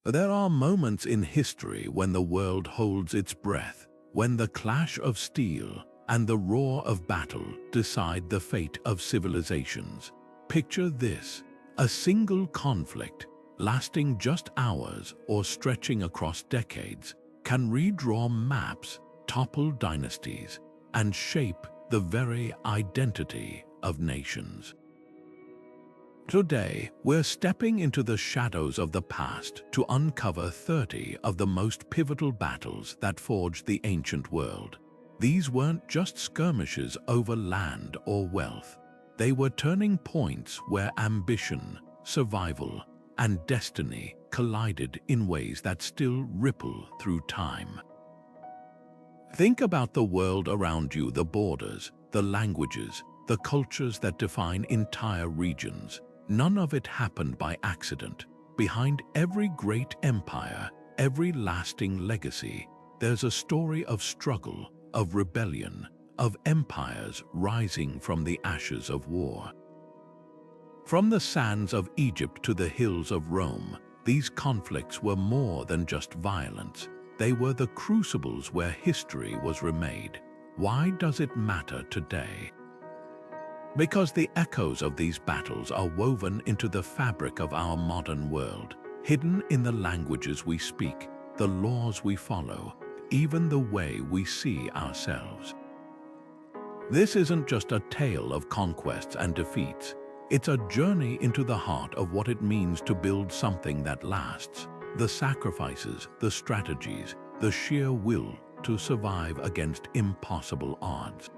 There are moments in history when the world holds its breath, when the clash of steel and the roar of battle decide the fate of civilizations. Picture this: a single conflict, lasting just hours or stretching across decades, can redraw maps, topple dynasties, and shape the very identity of nations. Today, we're stepping into the shadows of the past to uncover 30 of the most pivotal battles that forged the ancient world. These weren't just skirmishes over land or wealth. They were turning points where ambition, survival, and destiny collided in ways that still ripple through time. Think about the world around you, the borders, the languages, the cultures that define entire regions. None of it happened by accident. Behind every great empire, every lasting legacy, there's a story of struggle, of rebellion, of empires rising from the ashes of war. From the sands of Egypt to the hills of Rome, these conflicts were more than just violence. They were the crucibles where history was remade. Why does it matter today? Because the echoes of these battles are woven into the fabric of our modern world, hidden in the languages we speak, the laws we follow, even the way we see ourselves. This isn't just a tale of conquests and defeats. It's a journey into the heart of what it means to build something that lasts. The sacrifices, the strategies, the sheer will to survive against impossible odds.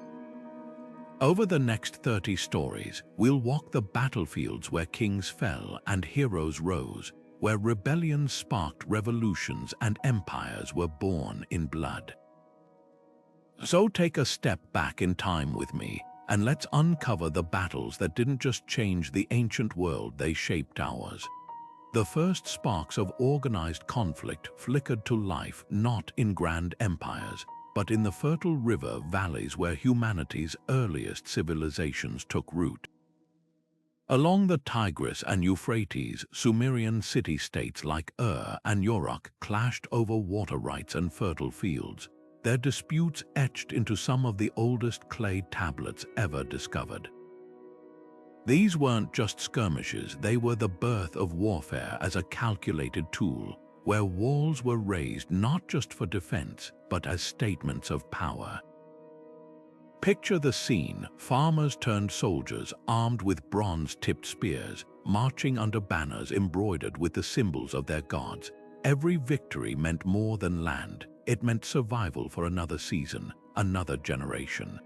Over the next 30 stories, we'll walk the battlefields where kings fell and heroes rose, where rebellions sparked revolutions and empires were born in blood. So take a step back in time with me, and let's uncover the battles that didn't just change the ancient world, they shaped ours. The first sparks of organized conflict flickered to life not in grand empires, but in the fertile river valleys where humanity's earliest civilizations took root. Along the Tigris and Euphrates, Sumerian city-states like Ur and Uruk clashed over water rights and fertile fields, their disputes etched into some of the oldest clay tablets ever discovered. These weren't just skirmishes, they were the birth of warfare as a calculated tool, where walls were raised not just for defense, but as statements of power. Picture the scene: farmers turned soldiers armed with bronze-tipped spears, marching under banners embroidered with the symbols of their gods. Every victory meant more than land. It meant survival for another season, another generation.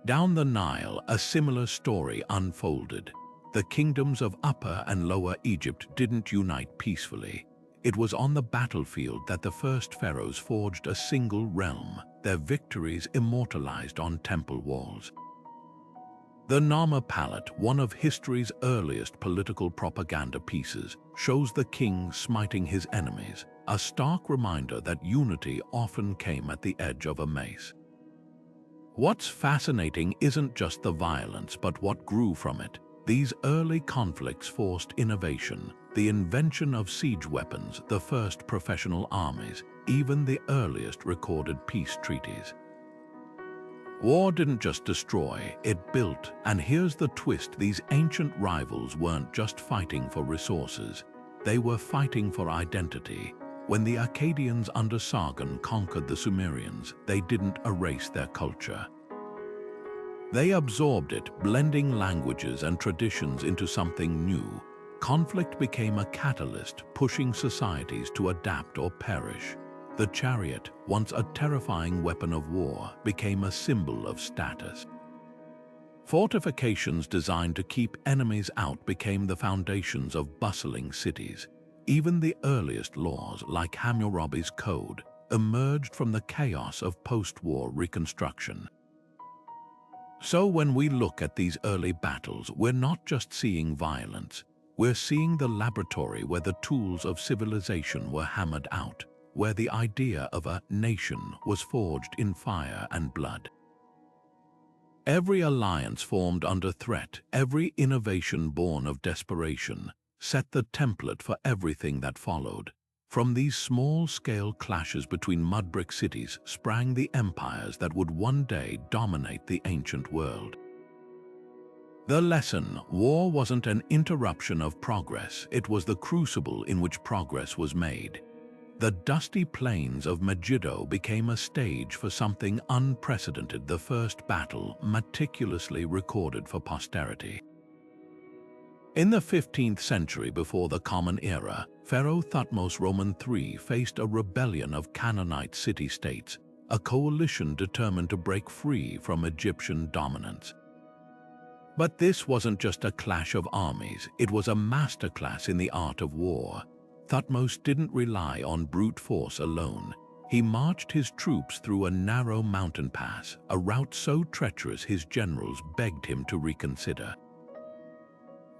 Down the Nile, a similar story unfolded. The kingdoms of Upper and Lower Egypt didn't unite peacefully. It was on the battlefield that the first pharaohs forged a single realm, their victories immortalized on temple walls. The Nama Palette, one of history's earliest political propaganda pieces, shows the king smiting his enemies, a stark reminder that unity often came at the edge of a mace. What's fascinating isn't just the violence, but what grew from it. These early conflicts forced innovation, the invention of siege weapons, the first professional armies, even the earliest recorded peace treaties. War didn't just destroy, it built, and here's the twist: these ancient rivals weren't just fighting for resources, they were fighting for identity. When the Akkadians under Sargon conquered the Sumerians, they didn't erase their culture. They absorbed it, blending languages and traditions into something new. Conflict became a catalyst, pushing societies to adapt or perish. The chariot, once a terrifying weapon of war, became a symbol of status. Fortifications designed to keep enemies out became the foundations of bustling cities. Even the earliest laws, like Hammurabi's Code, emerged from the chaos of post-war reconstruction. So when we look at these early battles, we're not just seeing violence, we're seeing the laboratory where the tools of civilization were hammered out, where the idea of a nation was forged in fire and blood. Every alliance formed under threat, every innovation born of desperation, set the template for everything that followed. From these small-scale clashes between mud-brick cities sprang the empires that would one day dominate the ancient world. The lesson: war wasn't an interruption of progress, it was the crucible in which progress was made. The dusty plains of Megiddo became a stage for something unprecedented, the first battle meticulously recorded for posterity. In the 15th century before the Common Era, Pharaoh Thutmose III faced a rebellion of Canaanite city-states, a coalition determined to break free from Egyptian dominance. But this wasn't just a clash of armies, it was a masterclass in the art of war. Thutmose didn't rely on brute force alone. He marched his troops through a narrow mountain pass, a route so treacherous his generals begged him to reconsider.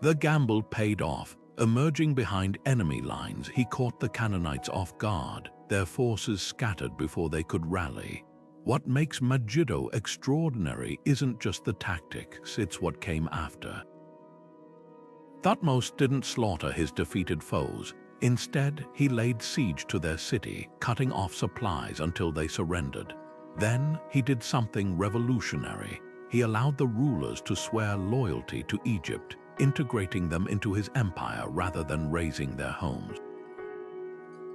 The gamble paid off. Emerging behind enemy lines, he caught the Canaanites off guard, their forces scattered before they could rally. What makes Megiddo extraordinary isn't just the tactics, it's what came after. Thutmose didn't slaughter his defeated foes. Instead, he laid siege to their city, cutting off supplies until they surrendered. Then, he did something revolutionary. He allowed the rulers to swear loyalty to Egypt, integrating them into his empire rather than razing their homes.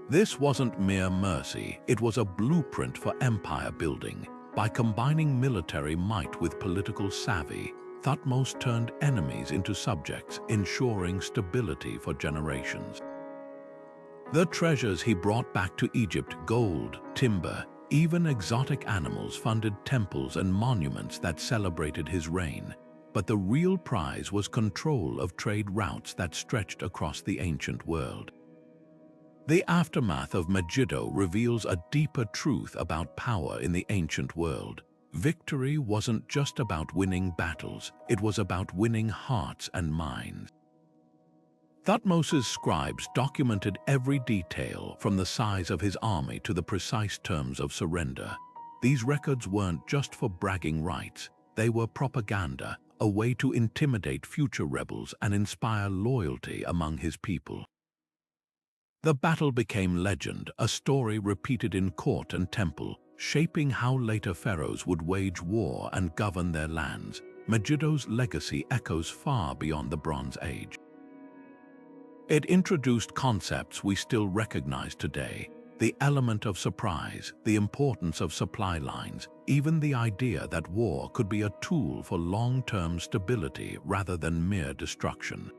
This wasn't mere mercy, it was a blueprint for empire building. By combining military might with political savvy, Thutmose turned enemies into subjects, ensuring stability for generations. The treasures he brought back to Egypt, gold, timber, even exotic animals, funded temples and monuments that celebrated his reign. But the real prize was control of trade routes that stretched across the ancient world. The aftermath of Megiddo reveals a deeper truth about power in the ancient world. Victory wasn't just about winning battles, it was about winning hearts and minds. Thutmose's scribes documented every detail, from the size of his army to the precise terms of surrender. These records weren't just for bragging rights, they were propaganda, a way to intimidate future rebels and inspire loyalty among his people. The battle became legend, a story repeated in court and temple, shaping how later pharaohs would wage war and govern their lands. Megiddo's legacy echoes far beyond the Bronze Age. It introduced concepts we still recognize today: the element of surprise, the importance of supply lines, even the idea that war could be a tool for long-term stability rather than mere destruction.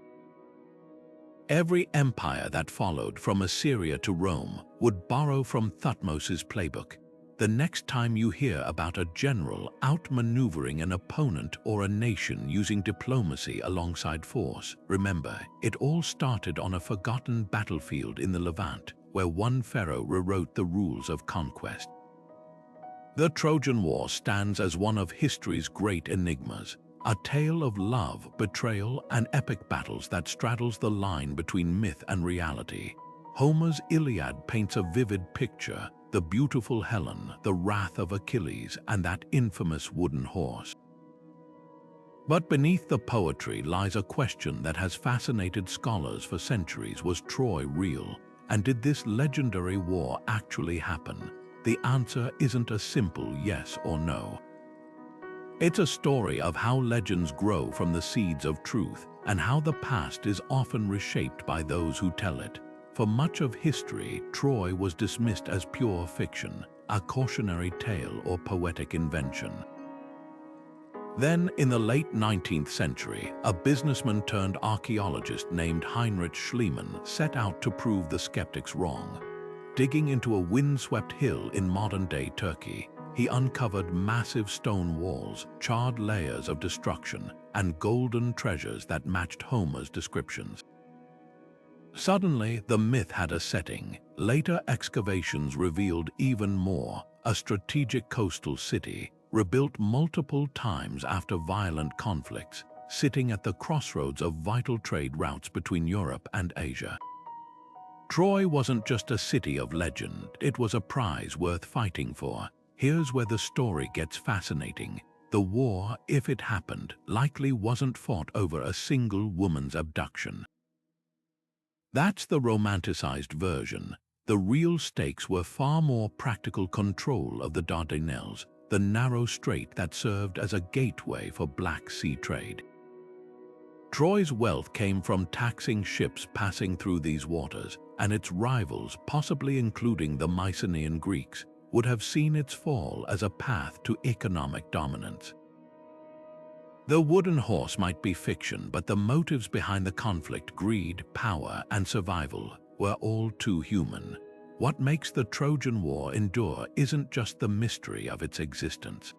Every empire that followed, from Assyria to Rome, would borrow from Thutmose's playbook. The next time you hear about a general outmaneuvering an opponent or a nation using diplomacy alongside force, remember, it all started on a forgotten battlefield in the Levant, where one pharaoh rewrote the rules of conquest. The Trojan War stands as one of history's great enigmas, a tale of love, betrayal, and epic battles that straddles the line between myth and reality. Homer's Iliad paints a vivid picture: the beautiful Helen, the wrath of Achilles, and that infamous wooden horse. But beneath the poetry lies a question that has fascinated scholars for centuries: was Troy real? And did this legendary war actually happen? The answer isn't a simple yes or no. It's a story of how legends grow from the seeds of truth, and how the past is often reshaped by those who tell it. For much of history, Troy was dismissed as pure fiction, a cautionary tale or poetic invention. Then, in the late 19th century, a businessman turned archaeologist named Heinrich Schliemann set out to prove the skeptics wrong. Digging into a windswept hill in modern-day Turkey, he uncovered massive stone walls, charred layers of destruction, and golden treasures that matched Homer's descriptions. Suddenly, the myth had a setting. Later excavations revealed even more: a strategic coastal city, rebuilt multiple times after violent conflicts, sitting at the crossroads of vital trade routes between Europe and Asia. Troy wasn't just a city of legend, it was a prize worth fighting for. Here's where the story gets fascinating. The war, if it happened, likely wasn't fought over a single woman's abduction. That's the romanticized version. The real stakes were far more practical control of the Dardanelles, the narrow strait that served as a gateway for Black Sea trade. Troy's wealth came from taxing ships passing through these waters, and its rivals, possibly including the Mycenaean Greeks, would have seen its fall as a path to economic dominance. The wooden horse might be fiction, but the motives behind the conflict, greed, power, and survival, were all too human. What makes the Trojan War endure isn't just the mystery of its existence.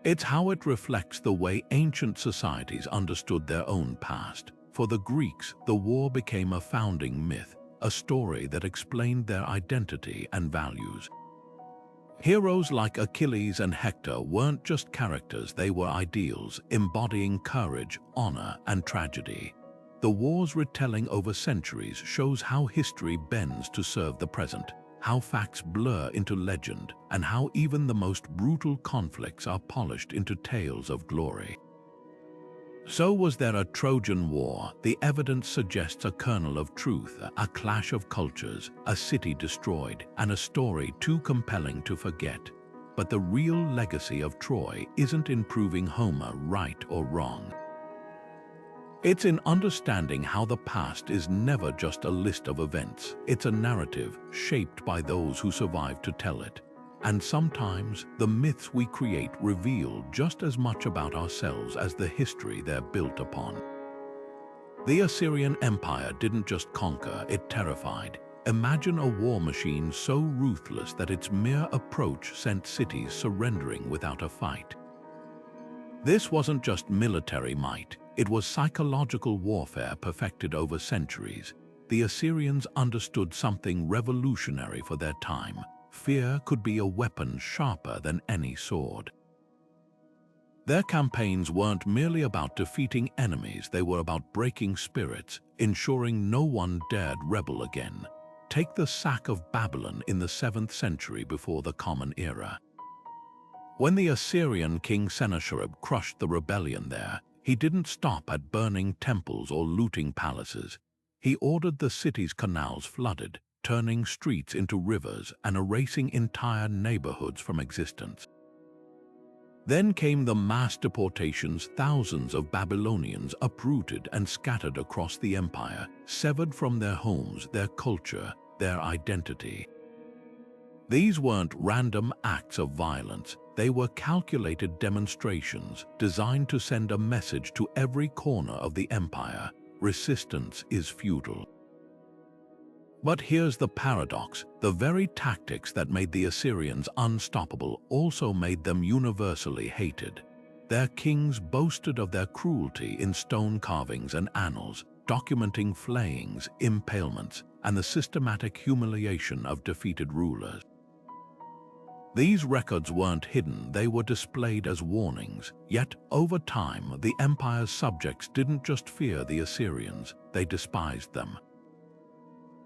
It's how it reflects the way ancient societies understood their own past. For the Greeks, the war became a founding myth, a story that explained their identity and values. Heroes like Achilles and Hector weren't just characters, they were ideals, embodying courage, honor, and tragedy. The war's retelling over centuries shows how history bends to serve the present, how facts blur into legend, and how even the most brutal conflicts are polished into tales of glory. So was there a Trojan War? The evidence suggests a kernel of truth, a clash of cultures, a city destroyed, and a story too compelling to forget. But the real legacy of Troy isn't in proving Homer right or wrong. It's in understanding how the past is never just a list of events. It's a narrative shaped by those who survived to tell it. And sometimes, the myths we create reveal just as much about ourselves as the history they're built upon. The Assyrian Empire didn't just conquer, it terrified. Imagine a war machine so ruthless that its mere approach sent cities surrendering without a fight. This wasn't just military might, it was psychological warfare perfected over centuries. The Assyrians understood something revolutionary for their time. Fear could be a weapon sharper than any sword. Their campaigns weren't merely about defeating enemies, they were about breaking spirits, ensuring no one dared rebel again. Take the sack of Babylon in the 7th century before the Common Era. When the Assyrian king Sennacherib crushed the rebellion there, he didn't stop at burning temples or looting palaces. He ordered the city's canals flooded, turning streets into rivers and erasing entire neighborhoods from existence. Then came the mass deportations. Thousands of Babylonians uprooted and scattered across the empire, severed from their homes, their culture, their identity. These weren't random acts of violence, they were calculated demonstrations designed to send a message to every corner of the empire: resistance is futile. But here's the paradox: the very tactics that made the Assyrians unstoppable also made them universally hated. Their kings boasted of their cruelty in stone carvings and annals, documenting flayings, impalements, and the systematic humiliation of defeated rulers. These records weren't hidden, they were displayed as warnings. Yet, over time, the empire's subjects didn't just fear the Assyrians, they despised them.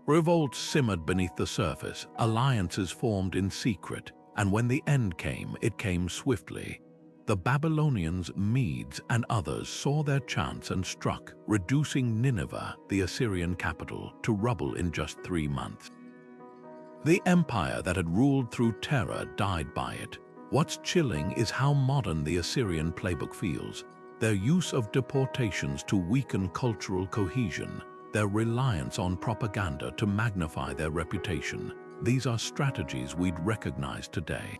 Revolts simmered beneath the surface, alliances formed in secret, and when the end came, it came swiftly. The Babylonians, Medes, and others saw their chance and struck, reducing Nineveh, the Assyrian capital, to rubble in just 3 months. The empire that had ruled through terror died by it. What's chilling is how modern the Assyrian playbook feels. Their use of deportations to weaken cultural cohesion, their reliance on propaganda to magnify their reputation. These are strategies we'd recognize today.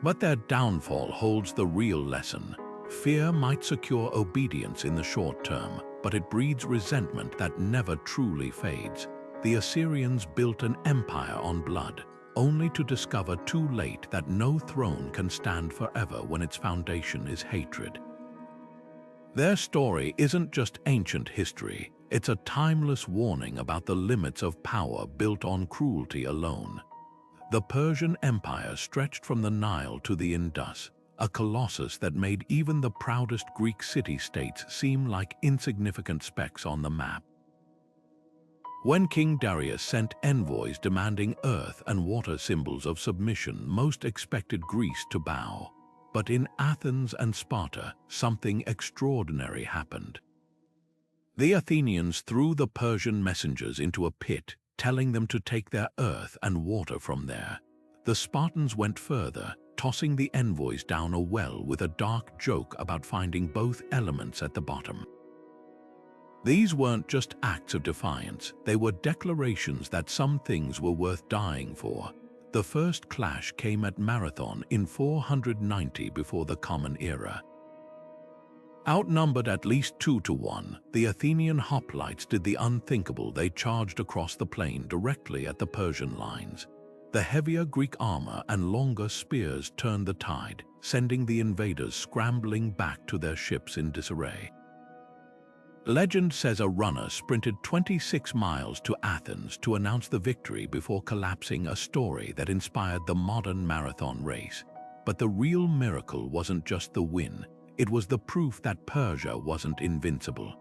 But their downfall holds the real lesson. Fear might secure obedience in the short term, but it breeds resentment that never truly fades. The Assyrians built an empire on blood, only to discover too late that no throne can stand forever when its foundation is hatred. Their story isn't just ancient history, it's a timeless warning about the limits of power built on cruelty alone. The Persian Empire stretched from the Nile to the Indus, a colossus that made even the proudest Greek city-states seem like insignificant specks on the map. When King Darius sent envoys demanding earth and water symbols of submission, most expected Greece to bow. But in Athens and Sparta, something extraordinary happened. The Athenians threw the Persian messengers into a pit, telling them to take their earth and water from there. The Spartans went further, tossing the envoys down a well with a dark joke about finding both elements at the bottom. These weren't just acts of defiance, they were declarations that some things were worth dying for. The first clash came at Marathon in 490 before the Common Era. Outnumbered at least 2-1, the Athenian hoplites did the unthinkable. They charged across the plain directly at the Persian lines. The heavier Greek armor and longer spears turned the tide, sending the invaders scrambling back to their ships in disarray. Legend says a runner sprinted 26 miles to Athens to announce the victory before collapsing, a story that inspired the modern marathon race. But the real miracle wasn't just the win, it was the proof that Persia wasn't invincible.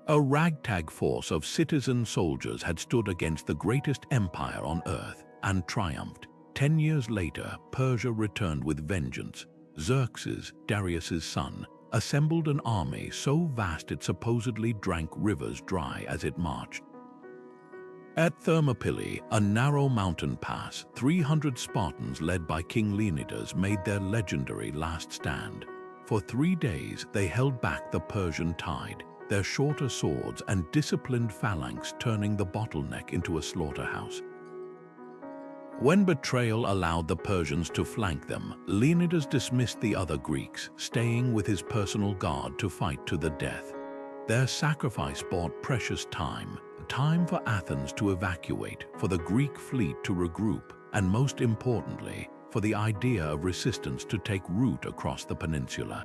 A ragtag force of citizen soldiers had stood against the greatest empire on earth and triumphed. 10 years later, Persia returned with vengeance. Xerxes, Darius's son, assembled an army so vast it supposedly drank rivers dry as it marched. At Thermopylae, a narrow mountain pass, 300 Spartans led by King Leonidas made their legendary last stand. For 3 days they held back the Persian tide, their shorter swords and disciplined phalanx turning the bottleneck into a slaughterhouse. When betrayal allowed the Persians to flank them, Leonidas dismissed the other Greeks, staying with his personal guard to fight to the death. Their sacrifice bought precious time for Athens to evacuate, for the Greek fleet to regroup, and most importantly, for the idea of resistance to take root across the peninsula.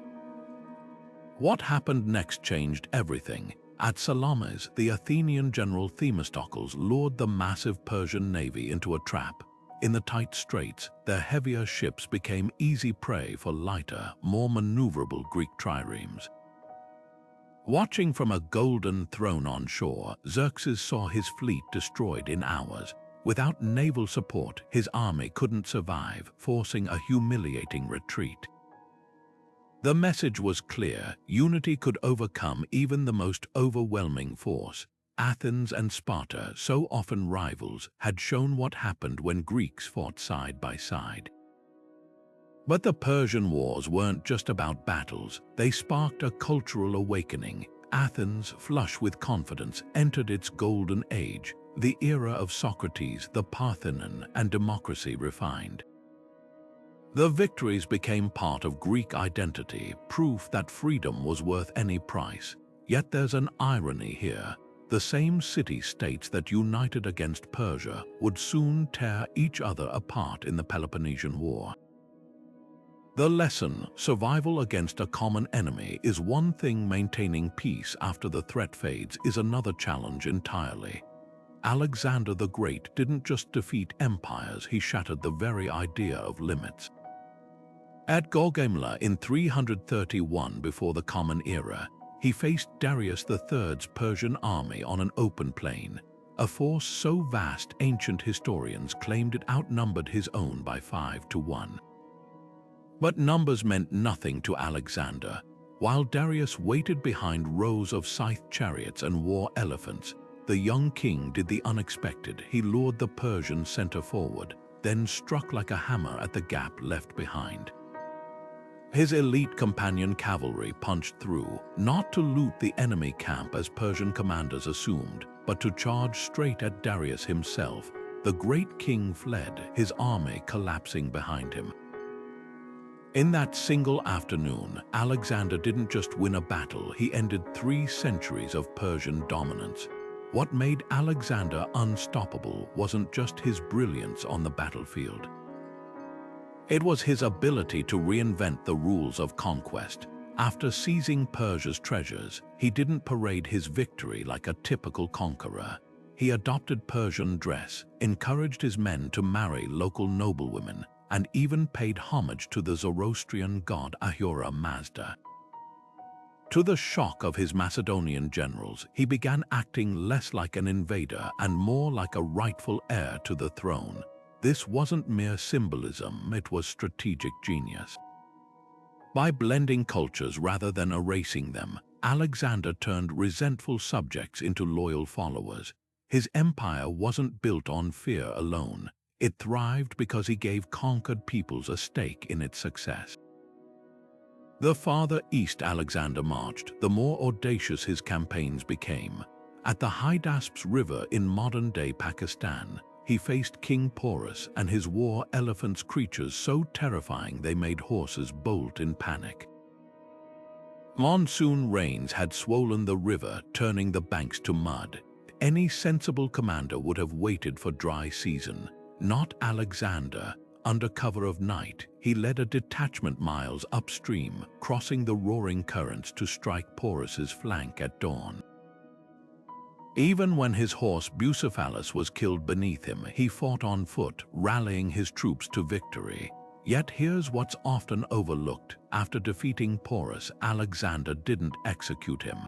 What happened next changed everything. At Salamis, the Athenian general Themistocles lured the massive Persian navy into a trap. In the tight straits, their heavier ships became easy prey for lighter, more maneuverable Greek triremes. Watching from a golden throne on shore, Xerxes saw his fleet destroyed in hours. Without naval support, his army couldn't survive, forcing a humiliating retreat. The message was clear: unity could overcome even the most overwhelming force. Athens and Sparta, so often rivals, had shown what happened when Greeks fought side by side. But the Persian Wars weren't just about battles, they sparked a cultural awakening. Athens, flush with confidence, entered its golden age, the era of Socrates, the Parthenon, and democracy refined. The victories became part of Greek identity, proof that freedom was worth any price. Yet there's an irony here. The same city-states that united against Persia would soon tear each other apart in the Peloponnesian War. The lesson, survival against a common enemy, is one thing, maintaining peace after the threat fades is another challenge entirely. Alexander the Great didn't just defeat empires, he shattered the very idea of limits. At Gaugamela in 331 before the Common Era, he faced Darius III's Persian army on an open plain, a force so vast ancient historians claimed it outnumbered his own by 5-1. But numbers meant nothing to Alexander. While Darius waited behind rows of scythed chariots and war elephants, the young king did the unexpected. He lured the Persian center forward, then struck like a hammer at the gap left behind. His elite companion cavalry punched through, not to loot the enemy camp as Persian commanders assumed, but to charge straight at Darius himself. The great king fled, his army collapsing behind him. In that single afternoon, Alexander didn't just win a battle, he ended 3 centuries of Persian dominance. What made Alexander unstoppable wasn't just his brilliance on the battlefield. It was his ability to reinvent the rules of conquest. After seizing Persia's treasures, he didn't parade his victory like a typical conqueror. He adopted Persian dress, encouraged his men to marry local noblewomen, and even paid homage to the Zoroastrian god Ahura Mazda. To the shock of his Macedonian generals, he began acting less like an invader and more like a rightful heir to the throne. This wasn't mere symbolism, it was strategic genius. By blending cultures rather than erasing them, Alexander turned resentful subjects into loyal followers. His empire wasn't built on fear alone. It thrived because he gave conquered peoples a stake in its success. The farther east Alexander marched, the more audacious his campaigns became. At the Hydaspes River in modern-day Pakistan, he faced King Porus and his war elephants, creatures so terrifying they made horses bolt in panic. Monsoon rains had swollen the river, turning the banks to mud. Any sensible commander would have waited for dry season. Not Alexander. Under cover of night, he led a detachment miles upstream, crossing the roaring currents to strike Porus's flank at dawn. Even when his horse Bucephalus was killed beneath him, he fought on foot, rallying his troops to victory. Yet here's what's often overlooked. After defeating Porus, Alexander didn't execute him.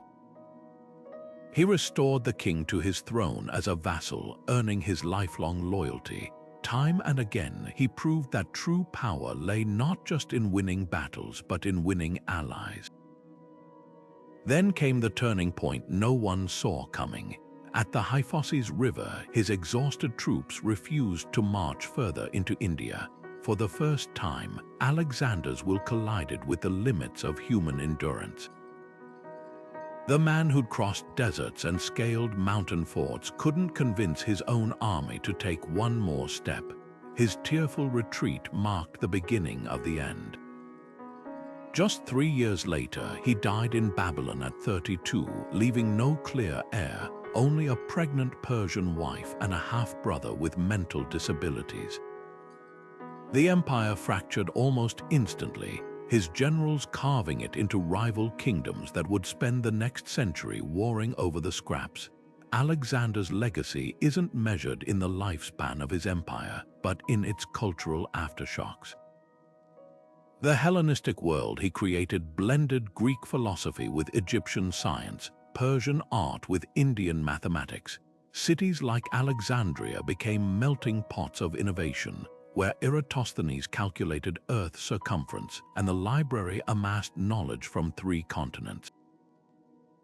He restored the king to his throne as a vassal, earning his lifelong loyalty. Time and again, he proved that true power lay not just in winning battles, but in winning allies. Then came the turning point no one saw coming. At the Hyphosis River, his exhausted troops refused to march further into India. For the first time, Alexander's will collided with the limits of human endurance. The man who'd crossed deserts and scaled mountain forts couldn't convince his own army to take one more step. His tearful retreat marked the beginning of the end. Just 3 years later, he died in Babylon at 32, leaving no clear heir, only a pregnant Persian wife and a half-brother with mental disabilities. The empire fractured almost instantly, his generals carving it into rival kingdoms that would spend the next century warring over the scraps. Alexander's legacy isn't measured in the lifespan of his empire, but in its cultural aftershocks. The Hellenistic world he created blended Greek philosophy with Egyptian science, Persian art with Indian mathematics. Cities like Alexandria became melting pots of innovation, where Eratosthenes calculated Earth's circumference and the library amassed knowledge from 3 continents.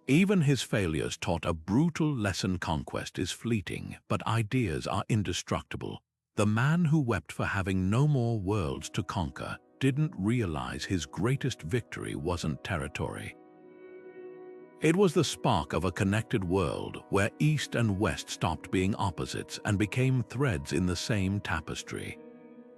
Even his failures taught a brutal lesson: conquest is fleeting, but ideas are indestructible. The man who wept for having no more worlds to conquer didn't realize his greatest victory wasn't territory. It was the spark of a connected world where East and West stopped being opposites and became threads in the same tapestry.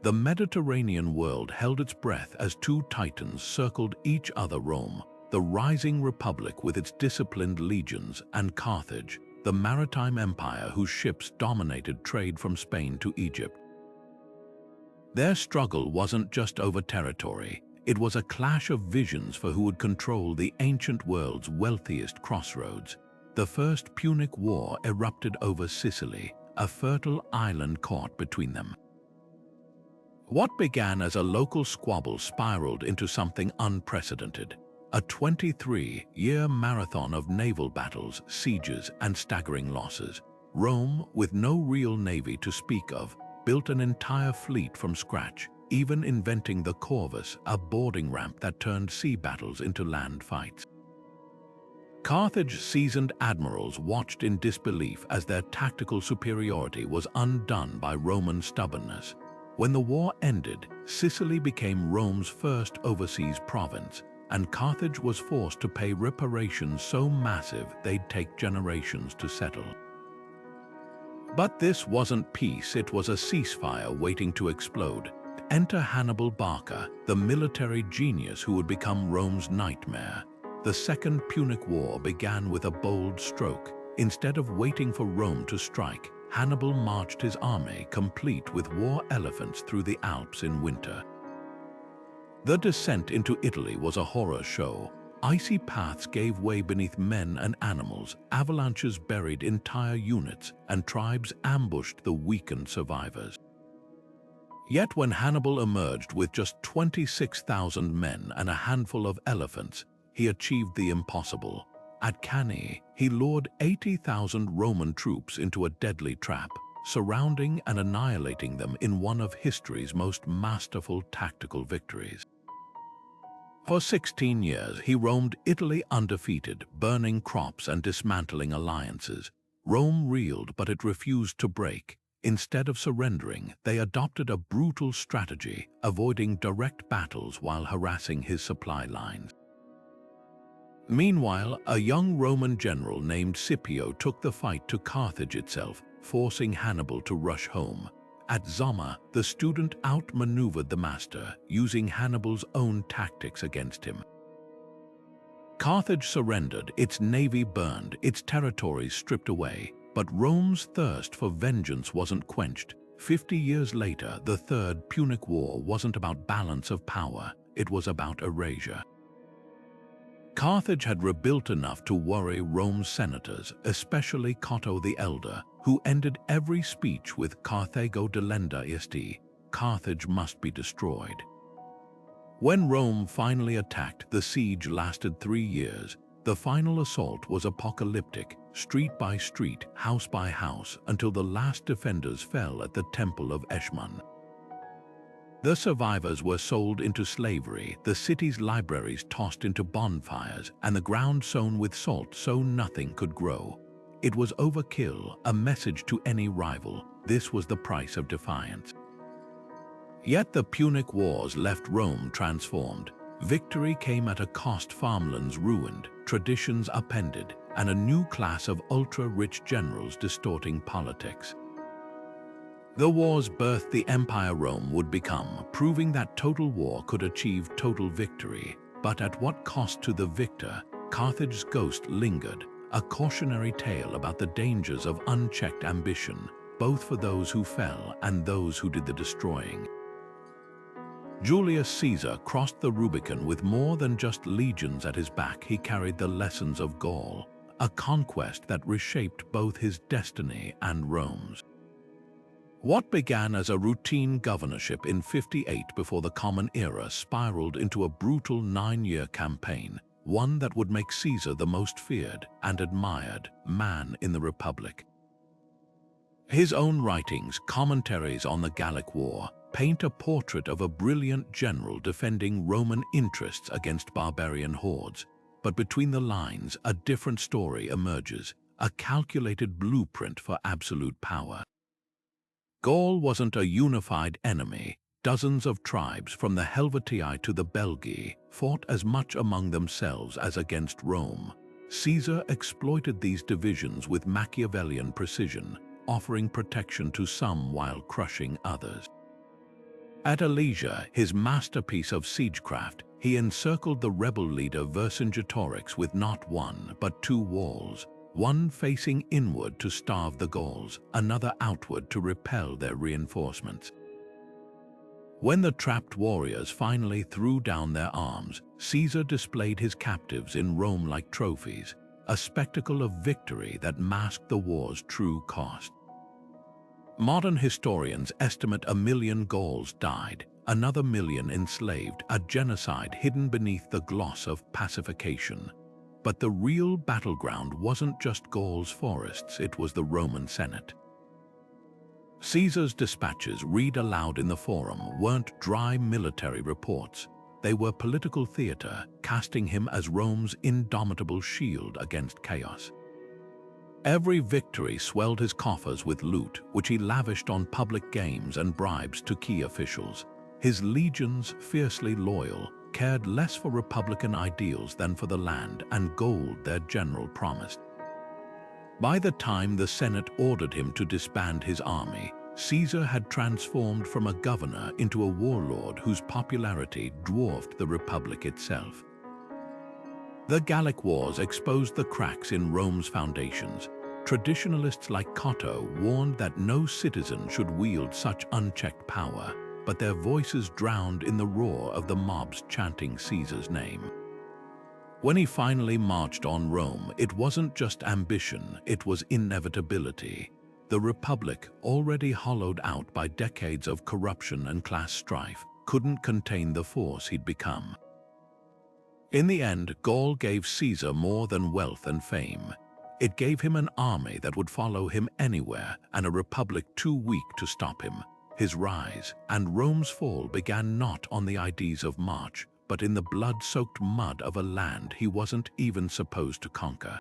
The Mediterranean world held its breath as 2 titans circled each other: Rome, the rising republic with its disciplined legions, and Carthage, the maritime empire whose ships dominated trade from Spain to Egypt. Their struggle wasn't just over territory, it was a clash of visions for who would control the ancient world's wealthiest crossroads. The First Punic War erupted over Sicily, a fertile island caught between them. What began as a local squabble spiraled into something unprecedented. A 23-year marathon of naval battles, sieges, and staggering losses. Rome, with no real navy to speak of, built an entire fleet from scratch, even inventing the corvus, a boarding ramp that turned sea battles into land fights. Carthage's seasoned admirals watched in disbelief as their tactical superiority was undone by Roman stubbornness. When the war ended, Sicily became Rome's first overseas province, and Carthage was forced to pay reparations so massive they'd take generations to settle. But this wasn't peace, it was a ceasefire waiting to explode. Enter Hannibal Barca, the military genius who would become Rome's nightmare. The Second Punic War began with a bold stroke. Instead of waiting for Rome to strike, Hannibal marched his army, complete with war elephants, through the Alps in winter. The descent into Italy was a horror show. Icy paths gave way beneath men and animals, avalanches buried entire units, and tribes ambushed the weakened survivors. Yet when Hannibal emerged with just 26,000 men and a handful of elephants, he achieved the impossible. At Cannae, he lured 80,000 Roman troops into a deadly trap, surrounding and annihilating them in one of history's most masterful tactical victories. For 16 years, he roamed Italy undefeated, burning crops and dismantling alliances. Rome reeled, but it refused to break. Instead of surrendering, they adopted a brutal strategy, avoiding direct battles while harassing his supply lines. Meanwhile, a young Roman general named Scipio took the fight to Carthage itself, forcing Hannibal to rush home. At Zama, the student outmaneuvered the master, using Hannibal's own tactics against him. Carthage surrendered, its navy burned, its territories stripped away, but Rome's thirst for vengeance wasn't quenched. 50 years later, the Third Punic War wasn't about balance of power, it was about erasure. Carthage had rebuilt enough to worry Rome's senators, especially Cotto the Elder, who ended every speech with Carthago delenda isti, Carthage must be destroyed. When Rome finally attacked, the siege lasted 3 years. The final assault was apocalyptic, street by street, house by house, until the last defenders fell at the Temple of Eshmun. The survivors were sold into slavery, the city's libraries tossed into bonfires, and the ground sown with salt so nothing could grow. It was overkill, a message to any rival. This was the price of defiance. Yet the Punic Wars left Rome transformed. Victory came at a cost, farmlands ruined, traditions upended, and a new class of ultra-rich generals distorting politics. The wars birthed the empire Rome would become, proving that total war could achieve total victory. But at what cost to the victor? Carthage's ghost lingered, a cautionary tale about the dangers of unchecked ambition, both for those who fell and those who did the destroying. Julius Caesar crossed the Rubicon with more than just legions at his back. He carried the lessons of Gaul, a conquest that reshaped both his destiny and Rome's. What began as a routine governorship in 58 before the Common Era spiraled into a brutal 9-year campaign, one that would make Caesar the most feared and admired man in the Republic. His own writings, commentaries on the Gallic War, paint a portrait of a brilliant general defending Roman interests against barbarian hordes. But between the lines, a different story emerges, a calculated blueprint for absolute power. Gaul wasn't a unified enemy. Dozens of tribes, from the Helvetii to the Belgae, fought as much among themselves as against Rome. Caesar exploited these divisions with Machiavellian precision, offering protection to some while crushing others. At Alesia, his masterpiece of siegecraft, he encircled the rebel leader Vercingetorix with not one but 2 walls, one facing inward to starve the Gauls, another outward to repel their reinforcements. When the trapped warriors finally threw down their arms, Caesar displayed his captives in Rome like trophies, a spectacle of victory that masked the war's true cost. Modern historians estimate 1 million Gauls died, another million enslaved, a genocide hidden beneath the gloss of pacification. But the real battleground wasn't just Gaul's forests, it was the Roman Senate. Caesar's dispatches, read aloud in the Forum, weren't dry military reports. They were political theater, casting him as Rome's indomitable shield against chaos. Every victory swelled his coffers with loot, which he lavished on public games and bribes to key officials. His legions, fiercely loyal, cared less for republican ideals than for the land and gold their general promised. By the time the Senate ordered him to disband his army, Caesar had transformed from a governor into a warlord whose popularity dwarfed the Republic itself. The Gallic Wars exposed the cracks in Rome's foundations. Traditionalists like Cotto warned that no citizen should wield such unchecked power, but their voices drowned in the roar of the mobs chanting Caesar's name. When he finally marched on Rome, it wasn't just ambition, it was inevitability. The Republic, already hollowed out by decades of corruption and class strife, couldn't contain the force he'd become. In the end, Gaul gave Caesar more than wealth and fame. It gave him an army that would follow him anywhere and a republic too weak to stop him. His rise and Rome's fall began not on the Ides of March, but in the blood-soaked mud of a land he wasn't even supposed to conquer.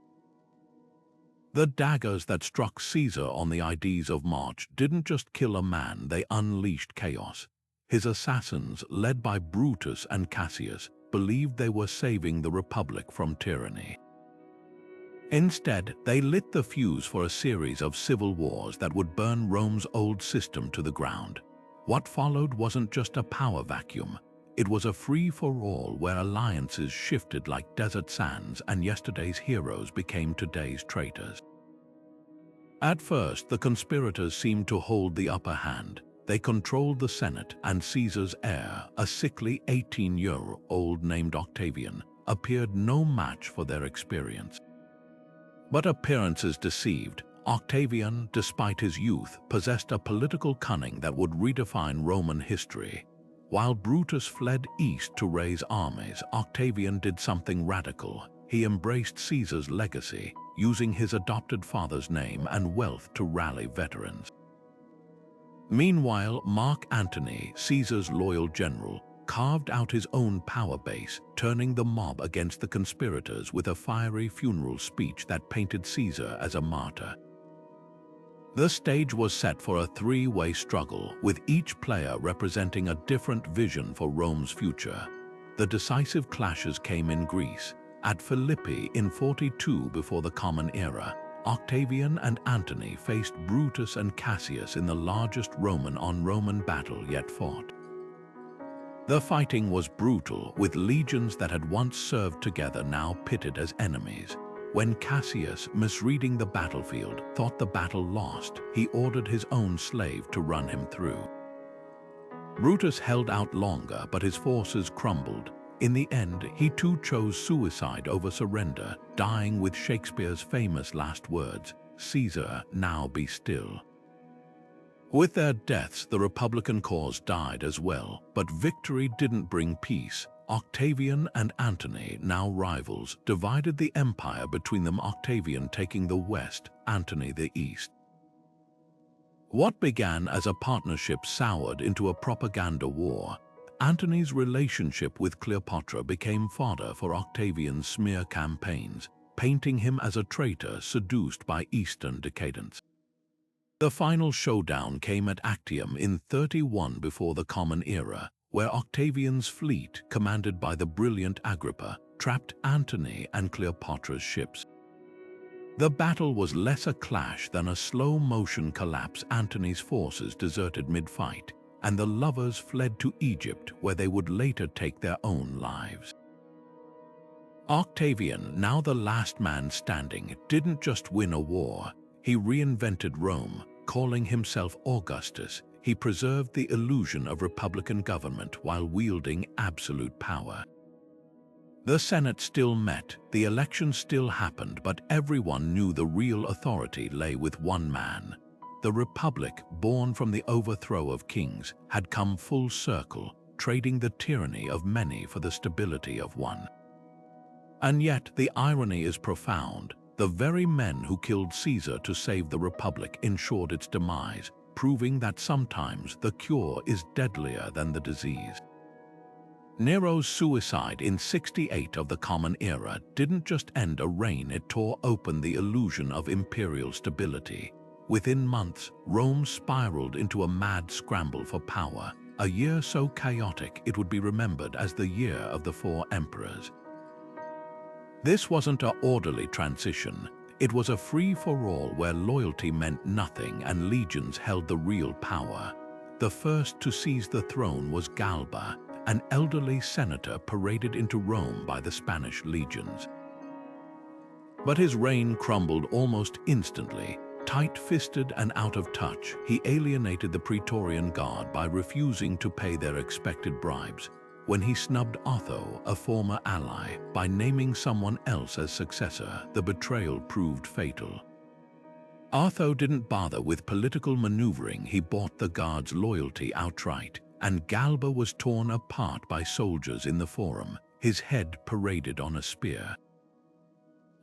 The daggers that struck Caesar on the Ides of March didn't just kill a man, they unleashed chaos. His assassins, led by Brutus and Cassius, believed they were saving the Republic from tyranny. Instead, they lit the fuse for a series of civil wars that would burn Rome's old system to the ground. What followed wasn't just a power vacuum. It was a free-for-all where alliances shifted like desert sands and yesterday's heroes became today's traitors. At first, the conspirators seemed to hold the upper hand. They controlled the Senate, and Caesar's heir, a sickly 18-year-old named Octavian, appeared no match for their experience. But appearances deceived. Octavian, despite his youth, possessed a political cunning that would redefine Roman history. While Brutus fled east to raise armies, Octavian did something radical. He embraced Caesar's legacy, using his adopted father's name and wealth to rally veterans. Meanwhile, Mark Antony, Caesar's loyal general, carved out his own power base, turning the mob against the conspirators with a fiery funeral speech that painted Caesar as a martyr. The stage was set for a three-way struggle, with each player representing a different vision for Rome's future. The decisive clashes came in Greece. At Philippi in 42 before the Common Era, Octavian and Antony faced Brutus and Cassius in the largest Roman-on-Roman battle yet fought. The fighting was brutal, with legions that had once served together now pitted as enemies. When Cassius, misreading the battlefield, thought the battle lost, he ordered his own slave to run him through. Brutus held out longer, but his forces crumbled. In the end, he too chose suicide over surrender, dying with Shakespeare's famous last words, "Caesar, now be still." With their deaths, the Republican cause died as well, but victory didn't bring peace. Octavian and Antony, now rivals, divided the empire between them, Octavian taking the west, Antony the east. What began as a partnership soured into a propaganda war. Antony's relationship with Cleopatra became fodder for Octavian's smear campaigns, painting him as a traitor seduced by Eastern decadence. The final showdown came at Actium in 31 before the Common Era, where Octavian's fleet, commanded by the brilliant Agrippa, trapped Antony and Cleopatra's ships. The battle was less a clash than a slow-motion collapse. Antony's forces deserted mid-fight, and the lovers fled to Egypt, where they would later take their own lives. Octavian, now the last man standing, didn't just win a war. He reinvented Rome, calling himself Augustus. He preserved the illusion of republican government while wielding absolute power. The Senate still met, the election still happened, but everyone knew the real authority lay with one man. The Republic, born from the overthrow of kings, had come full circle, trading the tyranny of many for the stability of one. And yet, the irony is profound. The very men who killed Caesar to save the Republic ensured its demise, proving that sometimes the cure is deadlier than the disease. Nero's suicide in 68 of the Common Era didn't just end a reign, it tore open the illusion of imperial stability. Within months, Rome spiraled into a mad scramble for power, a year so chaotic it would be remembered as the Year of the Four Emperors. This wasn't an orderly transition. It was a free-for-all where loyalty meant nothing and legions held the real power. The first to seize the throne was Galba, an elderly senator paraded into Rome by the Spanish legions. But his reign crumbled almost instantly. Tight-fisted and out of touch, he alienated the Praetorian Guard by refusing to pay their expected bribes. When he snubbed Otho, a former ally, by naming someone else as successor, the betrayal proved fatal. Otho didn't bother with political maneuvering, he bought the Guard's loyalty outright, and Galba was torn apart by soldiers in the Forum, his head paraded on a spear.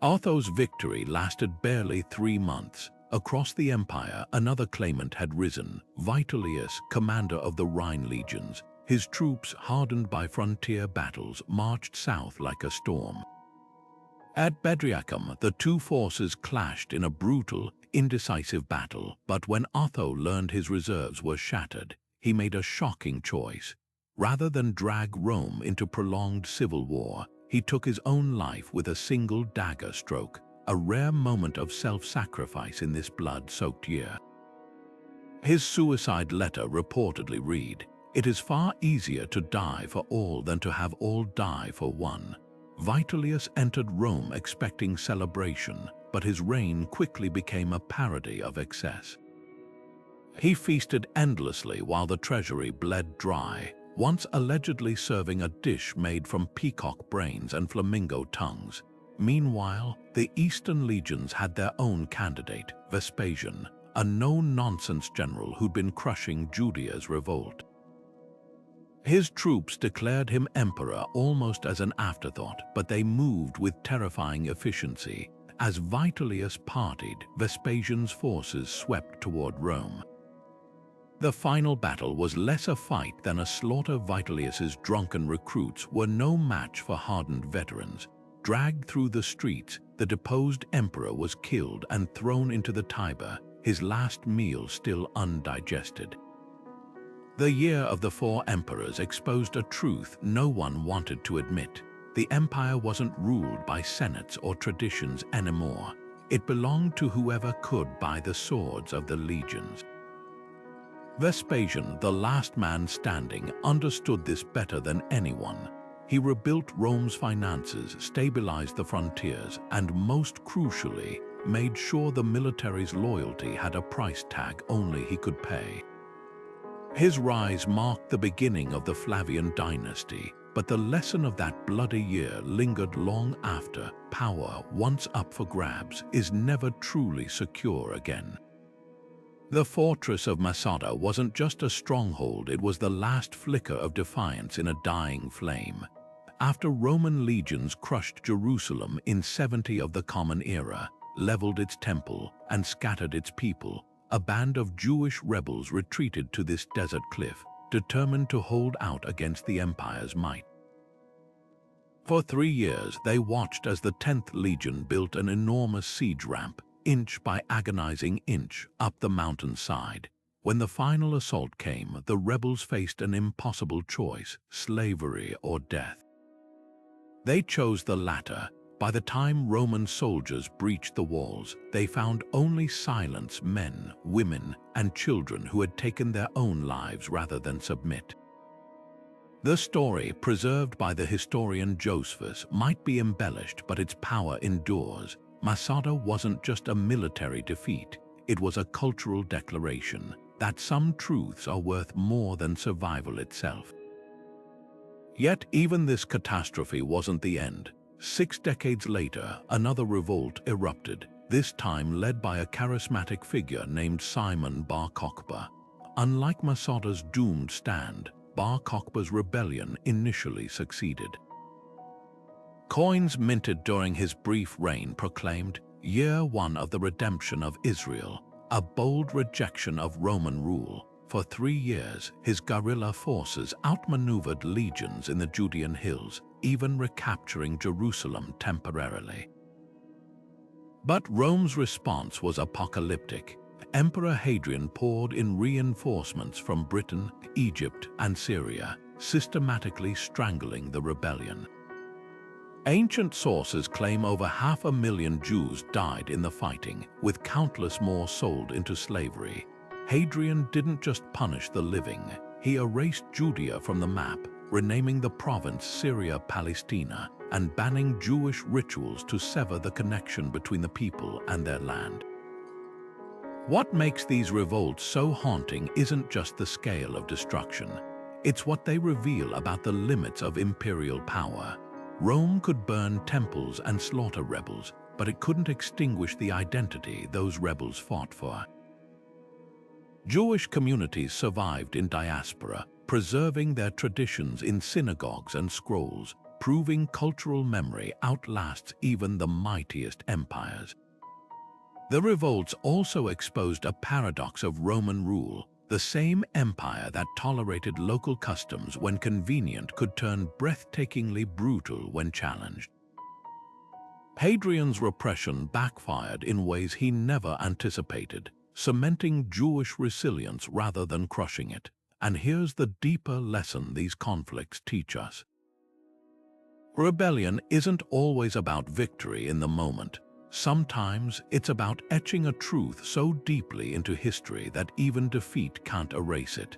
Otho's victory lasted barely 3 months. Across the empire, another claimant had risen, Vitellius, commander of the Rhine legions. His troops, hardened by frontier battles, marched south like a storm. At Bedriacum, the two forces clashed in a brutal, indecisive battle, but when Otho learned his reserves were shattered, he made a shocking choice. Rather than drag Rome into prolonged civil war, he took his own life with a single dagger stroke, a rare moment of self-sacrifice in this blood-soaked year. His suicide letter reportedly read, "It is far easier to die for all than to have all die for one." Vitellius entered Rome expecting celebration, but his reign quickly became a parody of excess. He feasted endlessly while the treasury bled dry, once allegedly serving a dish made from peacock brains and flamingo tongues. Meanwhile, the Eastern legions had their own candidate, Vespasian, a no-nonsense general who'd been crushing Judea's revolt. His troops declared him emperor almost as an afterthought, but they moved with terrifying efficiency. As Vitellius partied, Vespasian's forces swept toward Rome. The final battle was less a fight than a slaughter. Vitellius's drunken recruits were no match for hardened veterans. Dragged through the streets, the deposed emperor was killed and thrown into the Tiber, his last meal still undigested. The Year of the Four Emperors exposed a truth no one wanted to admit. The empire wasn't ruled by senates or traditions anymore. It belonged to whoever could by the swords of the legions. Vespasian, the last man standing, understood this better than anyone. He rebuilt Rome's finances, stabilized the frontiers, and most crucially, made sure the military's loyalty had a price tag only he could pay. His rise marked the beginning of the Flavian dynasty, but the lesson of that bloody year lingered long after. Power, once up for grabs, is never truly secure again. The fortress of Masada wasn't just a stronghold, it was the last flicker of defiance in a dying flame. After Roman legions crushed Jerusalem in 70 of the Common Era, leveled its temple, and scattered its people, a band of Jewish rebels retreated to this desert cliff, determined to hold out against the empire's might. For 3 years, they watched as the 10th Legion built an enormous siege ramp, inch by agonizing inch, up the mountainside. When the final assault came, the rebels faced an impossible choice: slavery or death. They chose the latter. By the time Roman soldiers breached the walls, they found only silence: men, women, and children who had taken their own lives rather than submit. The story, preserved by the historian Josephus, might be embellished, but its power endures. Masada wasn't just a military defeat, it was a cultural declaration that some truths are worth more than survival itself. Yet even this catastrophe wasn't the end. 6 decades later, another revolt erupted, this time led by a charismatic figure named Simon Bar Kokhba. Unlike Masada's doomed stand, Bar Kokhba's rebellion initially succeeded. Coins minted during his brief reign proclaimed, "Year 1 of the redemption of Israel," a bold rejection of Roman rule. For 3 years, his guerrilla forces outmaneuvered legions in the Judean hills, even recapturing Jerusalem temporarily. But Rome's response was apocalyptic. Emperor Hadrian poured in reinforcements from Britain, Egypt, and Syria, systematically strangling the rebellion. Ancient sources claim over 500,000 Jews died in the fighting, with countless more sold into slavery. Hadrian didn't just punish the living, he erased Judea from the map, renaming the province Syria Palestina and banning Jewish rituals to sever the connection between the people and their land. What makes these revolts so haunting isn't just the scale of destruction, it's what they reveal about the limits of imperial power. Rome could burn temples and slaughter rebels, but it couldn't extinguish the identity those rebels fought for. Jewish communities survived in diaspora, preserving their traditions in synagogues and scrolls, proving cultural memory outlasts even the mightiest empires. The revolts also exposed a paradox of Roman rule. The same empire that tolerated local customs when convenient could turn breathtakingly brutal when challenged. Hadrian's repression backfired in ways he never anticipated, cementing Jewish resilience rather than crushing it. And here's the deeper lesson these conflicts teach us. Rebellion isn't always about victory in the moment. Sometimes it's about etching a truth so deeply into history that even defeat can't erase it.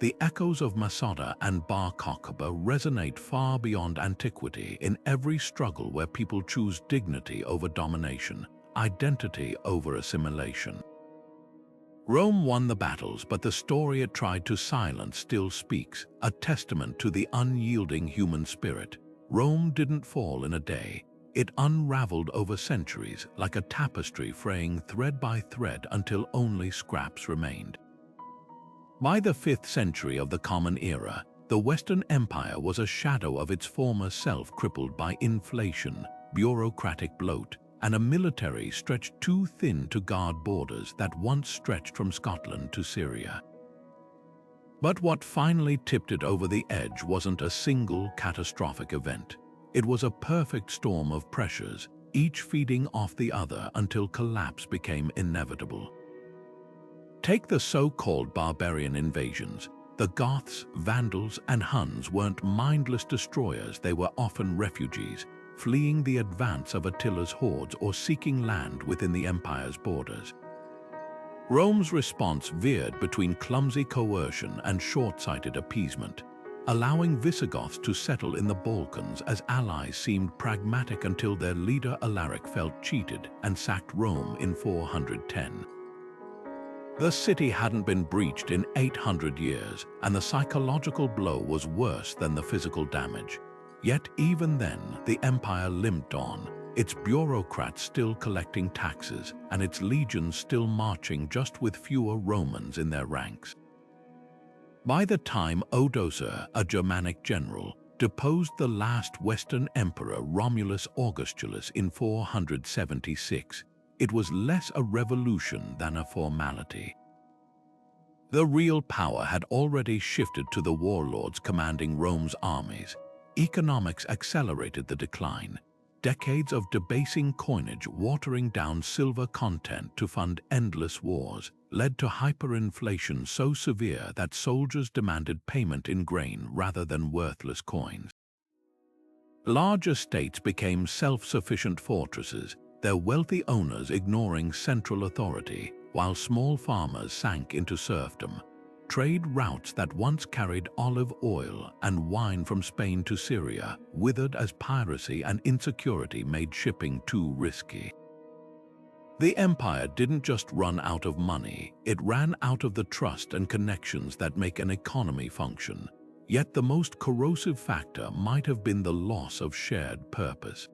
The echoes of Masada and Bar Kokhba resonate far beyond antiquity in every struggle where people choose dignity over domination, identity over assimilation. Rome won the battles, but the story it tried to silence still speaks, a testament to the unyielding human spirit. Rome didn't fall in a day. It unraveled over centuries, like a tapestry fraying thread by thread until only scraps remained. By the 5th century of the Common Era, the Western Empire was a shadow of its former self, crippled by inflation, bureaucratic bloat, and a military stretched too thin to guard borders that once stretched from Scotland to Syria. But what finally tipped it over the edge wasn't a single catastrophic event. It was a perfect storm of pressures, each feeding off the other until collapse became inevitable. Take the so-called barbarian invasions. The Goths, Vandals, and Huns weren't mindless destroyers, they were often refugees, fleeing the advance of Attila's hordes or seeking land within the empire's borders. Rome's response veered between clumsy coercion and short-sighted appeasement. Allowing Visigoths to settle in the Balkans as allies seemed pragmatic until their leader Alaric felt cheated and sacked Rome in 410. The city hadn't been breached in 800 years, and the psychological blow was worse than the physical damage. Yet even then, the empire limped on, its bureaucrats still collecting taxes and its legions still marching, just with fewer Romans in their ranks. By the time Odoacer, a Germanic general, deposed the last Western emperor Romulus Augustulus in 476, it was less a revolution than a formality. The real power had already shifted to the warlords commanding Rome's armies. Economics accelerated the decline. Decades of debasing coinage watering down silver content to fund endless wars led to hyperinflation so severe that soldiers demanded payment in grain rather than worthless coins. Large estates became self-sufficient fortresses, their wealthy owners ignoring central authority, while small farmers sank into serfdom. Trade routes that once carried olive oil and wine from Spain to Syria withered as piracy and insecurity made shipping too risky. The empire didn't just run out of money, it ran out of the trust and connections that make an economy function. Yet the most corrosive factor might have been the loss of shared purpose.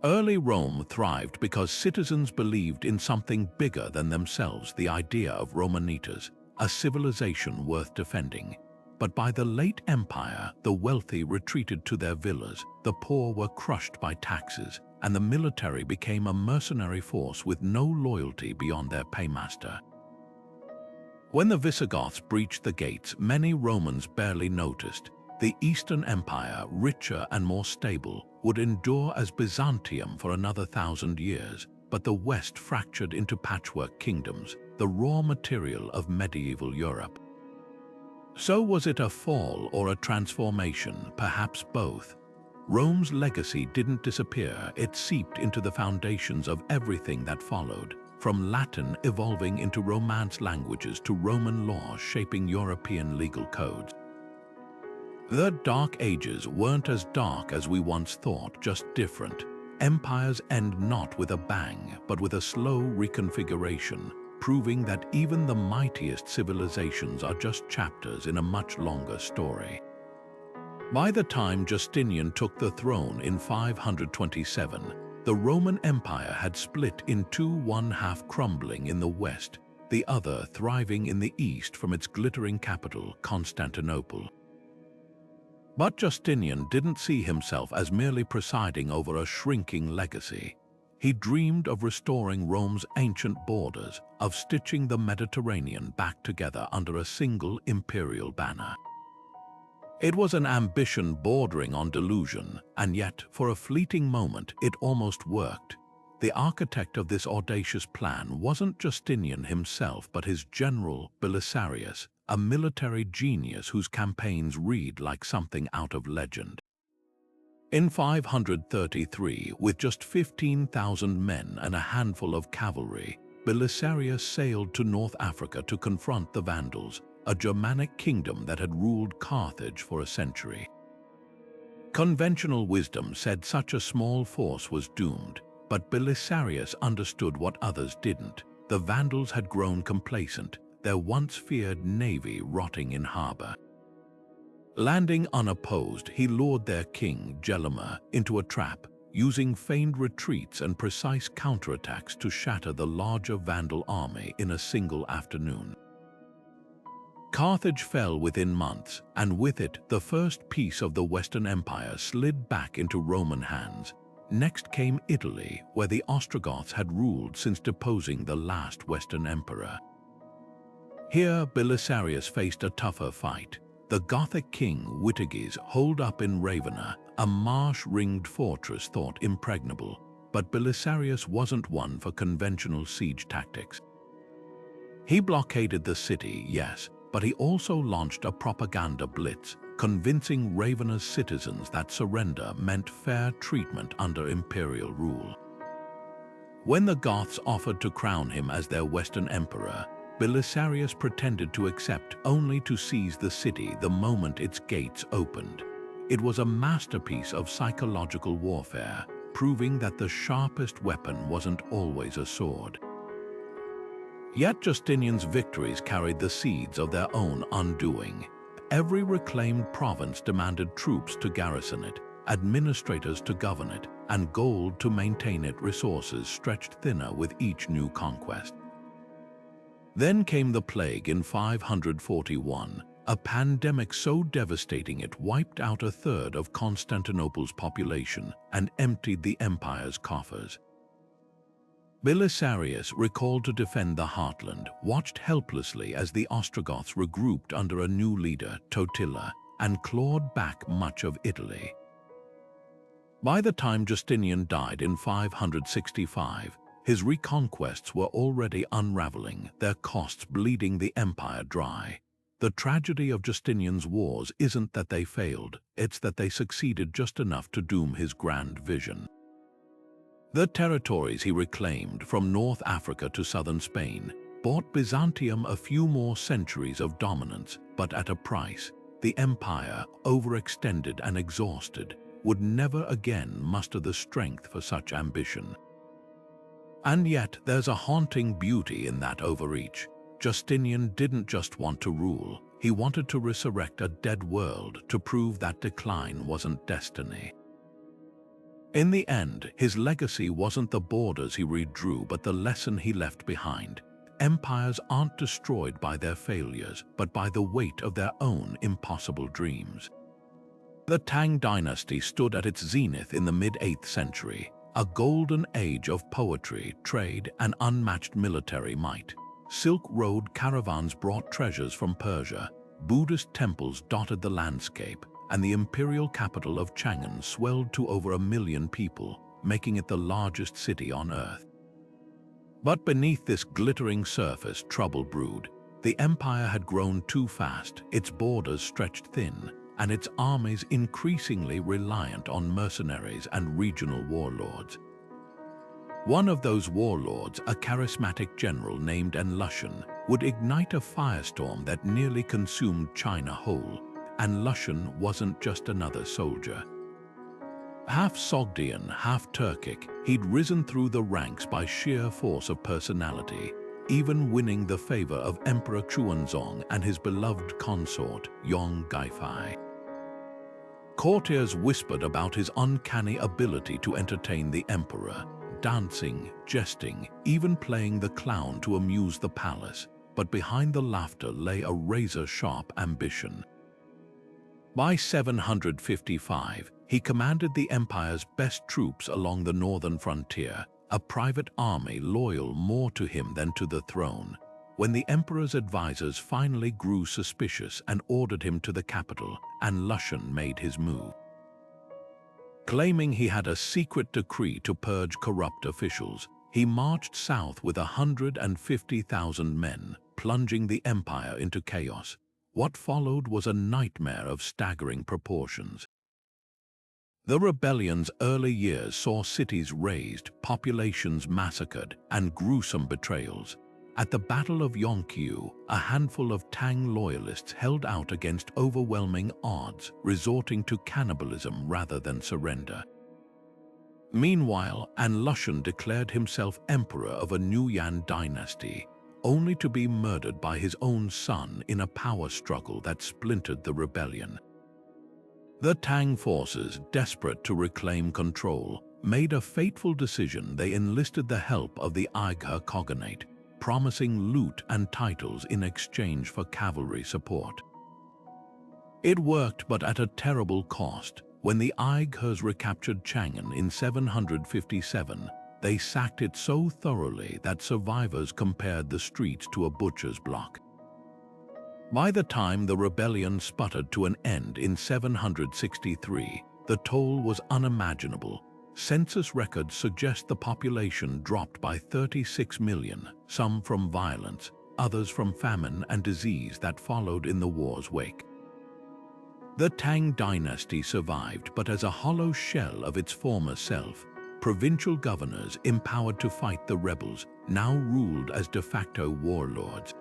Early Rome thrived because citizens believed in something bigger than themselves, the idea of Romanitas, a civilization worth defending. But by the late empire, the wealthy retreated to their villas, the poor were crushed by taxes, and the military became a mercenary force with no loyalty beyond their paymaster. When the Visigoths breached the gates, many Romans barely noticed. The Eastern Empire, richer and more stable, would endure as Byzantium for another 1,000 years, but the West fractured into patchwork kingdoms, the raw material of medieval Europe. So was it a fall or a transformation? Perhaps both. Rome's legacy didn't disappear, it seeped into the foundations of everything that followed, from Latin evolving into Romance languages to Roman law shaping European legal codes. The Dark Ages weren't as dark as we once thought, just different. Empires end not with a bang, but with a slow reconfiguration, proving that even the mightiest civilizations are just chapters in a much longer story. By the time Justinian took the throne in 527, the Roman Empire had split in two, one half crumbling in the west, the other thriving in the east from its glittering capital, Constantinople. But Justinian didn't see himself as merely presiding over a shrinking legacy. He dreamed of restoring Rome's ancient borders, of stitching the Mediterranean back together under a single imperial banner. It was an ambition bordering on delusion, and yet, for a fleeting moment, it almost worked. The architect of this audacious plan wasn't Justinian himself, but his general, Belisarius, a military genius whose campaigns read like something out of legend. In 533, with just 15,000 men and a handful of cavalry, Belisarius sailed to North Africa to confront the Vandals, a Germanic kingdom that had ruled Carthage for a century. Conventional wisdom said such a small force was doomed, but Belisarius understood what others didn't. The Vandals had grown complacent, their once feared navy rotting in harbor. Landing unopposed, he lured their king, Gelimer, into a trap, using feigned retreats and precise counterattacks to shatter the larger Vandal army in a single afternoon. Carthage fell within months, and with it, the first piece of the Western Empire slid back into Roman hands. Next came Italy, where the Ostrogoths had ruled since deposing the last Western emperor. Here, Belisarius faced a tougher fight. The Gothic king Witiges holed up in Ravenna, a marsh-ringed fortress thought impregnable, but Belisarius wasn't one for conventional siege tactics. He blockaded the city, yes, but he also launched a propaganda blitz, convincing Ravenna's citizens that surrender meant fair treatment under imperial rule. When the Goths offered to crown him as their Western emperor, Belisarius pretended to accept only to seize the city the moment its gates opened. It was a masterpiece of psychological warfare, proving that the sharpest weapon wasn't always a sword. Yet Justinian's victories carried the seeds of their own undoing. Every reclaimed province demanded troops to garrison it, administrators to govern it, and gold to maintain it. Resources stretched thinner with each new conquest. Then came the plague in 541, a pandemic so devastating it wiped out a third of Constantinople's population and emptied the empire's coffers. Belisarius, recalled to defend the heartland, watched helplessly as the Ostrogoths regrouped under a new leader, Totila, and clawed back much of Italy. By the time Justinian died in 565, his reconquests were already unraveling, their costs bleeding the empire dry. The tragedy of Justinian's wars isn't that they failed, it's that they succeeded just enough to doom his grand vision. The territories he reclaimed, from North Africa to southern Spain, bought Byzantium a few more centuries of dominance, but at a price. The empire, overextended and exhausted, would never again muster the strength for such ambition. And yet, there's a haunting beauty in that overreach. Justinian didn't just want to rule, he wanted to resurrect a dead world to prove that decline wasn't destiny. In the end, his legacy wasn't the borders he redrew, but the lesson he left behind. Empires aren't destroyed by their failures, but by the weight of their own impossible dreams. The Tang dynasty stood at its zenith in the mid-8th century, a golden age of poetry, trade, and unmatched military might. Silk Road caravans brought treasures from Persia, Buddhist temples dotted the landscape, and the imperial capital of Chang'an swelled to over 1 million people, making it the largest city on earth. But beneath this glittering surface, trouble brewed. The empire had grown too fast, its borders stretched thin, and its armies increasingly reliant on mercenaries and regional warlords. One of those warlords, a charismatic general named Lushan, would ignite a firestorm that nearly consumed China whole, and Lushan wasn't just another soldier. Half Sogdian, half Turkic, he'd risen through the ranks by sheer force of personality, even winning the favor of Emperor Xuanzong and his beloved consort, Yong Gaifai. Courtiers whispered about his uncanny ability to entertain the emperor, dancing, jesting, even playing the clown to amuse the palace, but behind the laughter lay a razor-sharp ambition. By 755, he commanded the empire's best troops along the northern frontier, a private army loyal more to him than to the throne, when the emperor's advisors finally grew suspicious and ordered him to the capital, and Lushan made his move. Claiming he had a secret decree to purge corrupt officials, he marched south with 150,000 men, plunging the empire into chaos. What followed was a nightmare of staggering proportions. The rebellion's early years saw cities razed, populations massacred, and gruesome betrayals. At the Battle of Yonkiu, a handful of Tang loyalists held out against overwhelming odds, resorting to cannibalism rather than surrender. Meanwhile, Lushan declared himself emperor of a new Yan dynasty, only to be murdered by his own son in a power struggle that splintered the rebellion. The Tang forces, desperate to reclaim control, made a fateful decision. They enlisted the help of the Aighe Khaganate, promising loot and titles in exchange for cavalry support. It worked, but at a terrible cost. When the Aighes recaptured Chang'an in 757, they sacked it so thoroughly that survivors compared the streets to a butcher's block. By the time the rebellion sputtered to an end in 763, the toll was unimaginable. Census records suggest the population dropped by 36 million, some from violence, others from famine and disease that followed in the war's wake. The Tang dynasty survived, but as a hollow shell of its former self. Provincial governors, empowered to fight the rebels, now ruled as de facto warlords.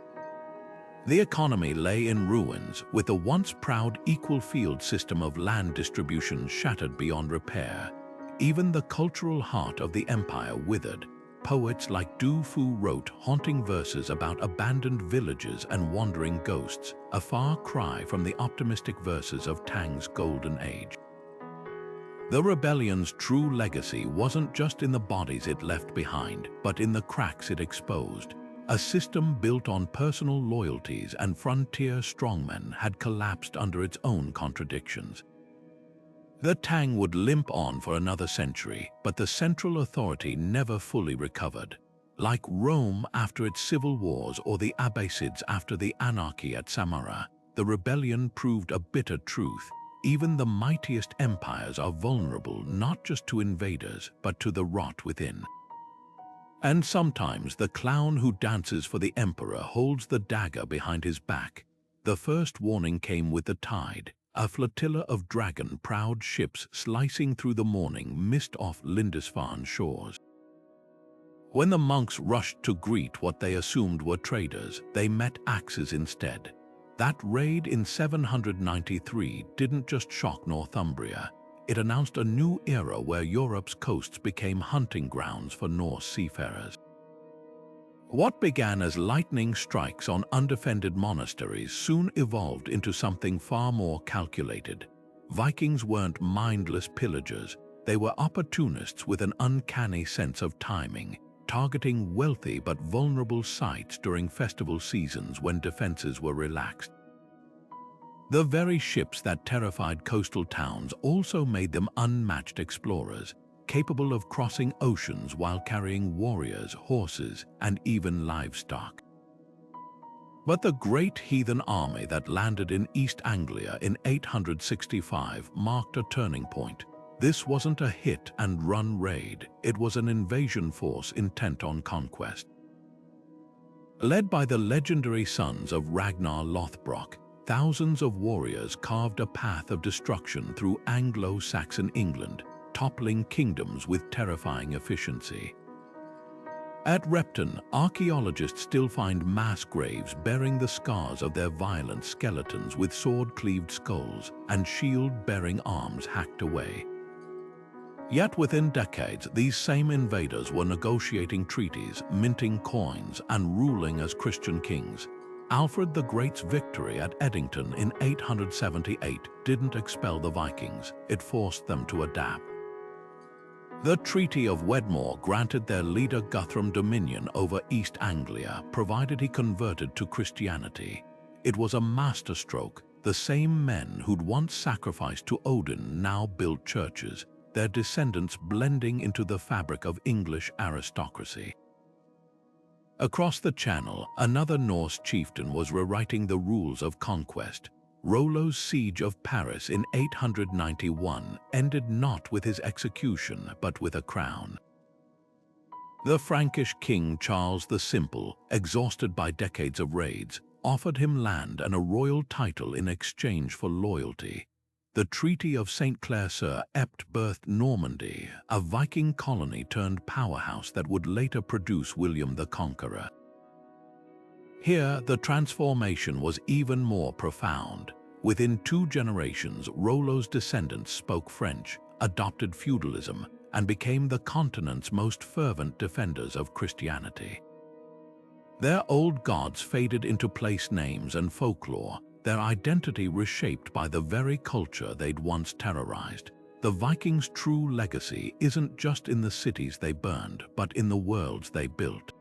The economy lay in ruins, with the once proud equal field system of land distribution shattered beyond repair. Even the cultural heart of the empire withered. Poets like Du Fu wrote haunting verses about abandoned villages and wandering ghosts, a far cry from the optimistic verses of Tang's golden age. The rebellion's true legacy wasn't just in the bodies it left behind, but in the cracks it exposed. A system built on personal loyalties and frontier strongmen had collapsed under its own contradictions. The Tang would limp on for another century, but the central authority never fully recovered. Like Rome after its civil wars or the Abbasids after the anarchy at Samarra, the rebellion proved a bitter truth. Even the mightiest empires are vulnerable not just to invaders, but to the rot within. And sometimes the clown who dances for the emperor holds the dagger behind his back. The first warning came with the tide. A flotilla of dragon-prowed ships slicing through the morning mist off Lindisfarne shores. When the monks rushed to greet what they assumed were traders, they met axes instead. That raid in 793 didn't just shock Northumbria. It announced a new era where Europe's coasts became hunting grounds for Norse seafarers. What began as lightning strikes on undefended monasteries soon evolved into something far more calculated. Vikings weren't mindless pillagers. They were opportunists with an uncanny sense of timing, targeting wealthy but vulnerable sites during festival seasons when defenses were relaxed. The very ships that terrified coastal towns also made them unmatched explorers, capable of crossing oceans while carrying warriors, horses, and even livestock. But the great heathen army that landed in East Anglia in 865 marked a turning point. This wasn't a hit-and-run raid, it was an invasion force intent on conquest. Led by the legendary sons of Ragnar Lothbrok, thousands of warriors carved a path of destruction through Anglo-Saxon England, toppling kingdoms with terrifying efficiency. At Repton, archaeologists still find mass graves bearing the scars of their violent skeletons with sword-cleaved skulls and shield-bearing arms hacked away. Yet within decades, these same invaders were negotiating treaties, minting coins, and ruling as Christian kings. Alfred the Great's victory at Edington in 878 didn't expel the Vikings, it forced them to adapt. The Treaty of Wedmore granted their leader Guthrum dominion over East Anglia, provided he converted to Christianity. It was a masterstroke. The same men who'd once sacrificed to Odin now built churches. their descendants blending into the fabric of English aristocracy. Across the Channel, another Norse chieftain was rewriting the rules of conquest. Rollo's siege of Paris in 891 ended not with his execution, but with a crown. The Frankish king Charles the Simple, exhausted by decades of raids, offered him land and a royal title in exchange for loyalty. The Treaty of St. Clair-sur-Epte birthed Normandy, a Viking colony turned powerhouse that would later produce William the Conqueror. Here, the transformation was even more profound. Within 2 generations, Rollo's descendants spoke French, adopted feudalism, and became the continent's most fervent defenders of Christianity. Their old gods faded into place names and folklore, their identity reshaped by the very culture they'd once terrorized. The Vikings' true legacy isn't just in the cities they burned, but in the worlds they built.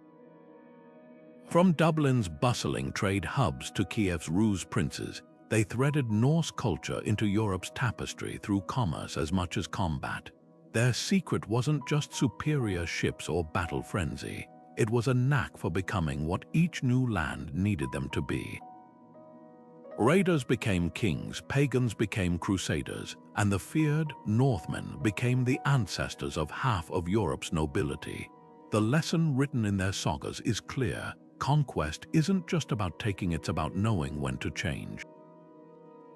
From Dublin's bustling trade hubs to Kiev's ruse princes, they threaded Norse culture into Europe's tapestry through commerce as much as combat. Their secret wasn't just superior ships or battle frenzy. It was a knack for becoming what each new land needed them to be. Raiders became kings, pagans became crusaders, and the feared Northmen became the ancestors of half of Europe's nobility. The lesson written in their sagas is clear. Conquest isn't just about taking, it's about knowing when to change.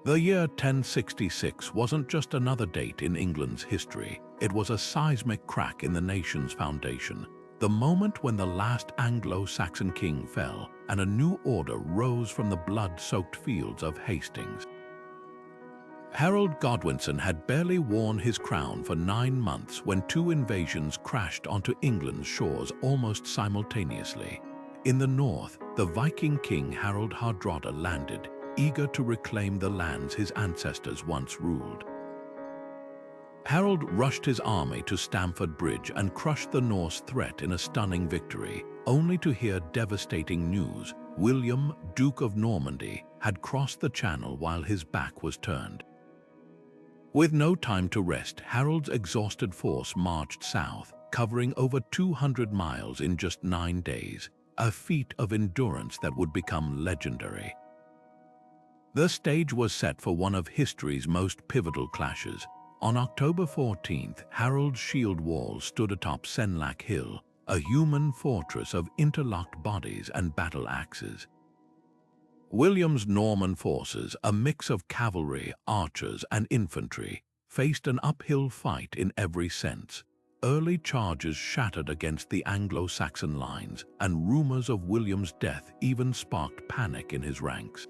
The year 1066 wasn't just another date in England's history. It was a seismic crack in the nation's foundation. The moment when the last Anglo-Saxon king fell and a new order rose from the blood-soaked fields of Hastings. Harold Godwinson had barely worn his crown for 9 months when 2 invasions crashed onto England's shores almost simultaneously. In the north, the Viking king Harald Hardrada landed, eager to reclaim the lands his ancestors once ruled. Harold rushed his army to Stamford Bridge and crushed the Norse threat in a stunning victory, only to hear devastating news. William, Duke of Normandy, had crossed the Channel while his back was turned. With no time to rest, Harold's exhausted force marched south, covering over 200 miles in just 9 days, a feat of endurance that would become legendary. The stage was set for one of history's most pivotal clashes. On October 14th, Harold's shield wall stood atop Senlac Hill, a human fortress of interlocked bodies and battle axes. William's Norman forces, a mix of cavalry, archers, and infantry, faced an uphill fight in every sense. Early charges shattered against the Anglo-Saxon lines, and rumors of William's death even sparked panic in his ranks.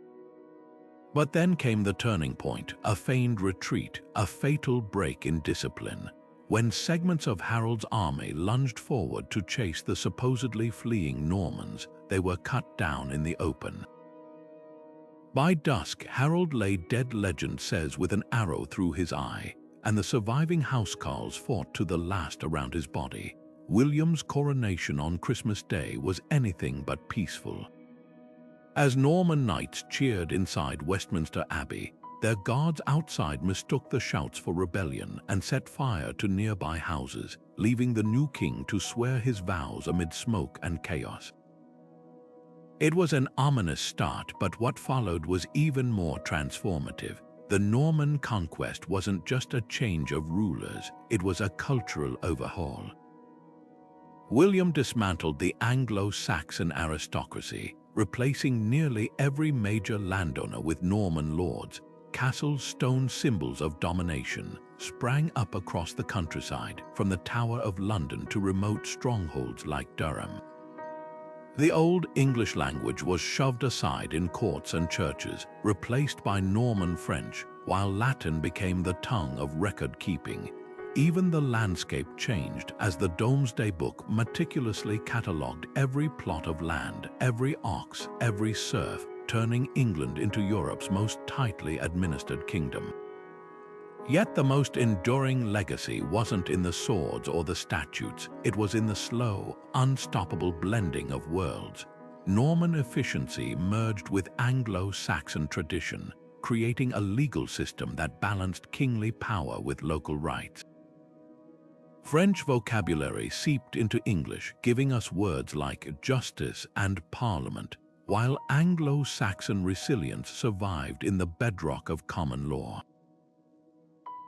But then came the turning point, a feigned retreat, a fatal break in discipline. When segments of Harold's army lunged forward to chase the supposedly fleeing Normans, they were cut down in the open. By dusk, Harold lay dead, legend says, with an arrow through his eye, and the surviving housecarls fought to the last around his body. William's coronation on Christmas Day was anything but peaceful. As Norman knights cheered inside Westminster Abbey, their guards outside mistook the shouts for rebellion and set fire to nearby houses, leaving the new king to swear his vows amid smoke and chaos. It was an ominous start, but what followed was even more transformative. The Norman conquest wasn't just a change of rulers, it was a cultural overhaul. William dismantled the Anglo-Saxon aristocracy, replacing nearly every major landowner with Norman lords. Castles, stone symbols of domination, sprang up across the countryside, from the Tower of London to remote strongholds like Durham. The Old English language was shoved aside in courts and churches, replaced by Norman French, while Latin became the tongue of record-keeping. Even the landscape changed as the Domesday Book meticulously catalogued every plot of land, every ox, every serf, turning England into Europe's most tightly administered kingdom. Yet the most enduring legacy wasn't in the swords or the statutes, it was in the slow, unstoppable blending of worlds. Norman efficiency merged with Anglo-Saxon tradition, creating a legal system that balanced kingly power with local rights. French vocabulary seeped into English, giving us words like justice and parliament, while Anglo-Saxon resilience survived in the bedrock of common law.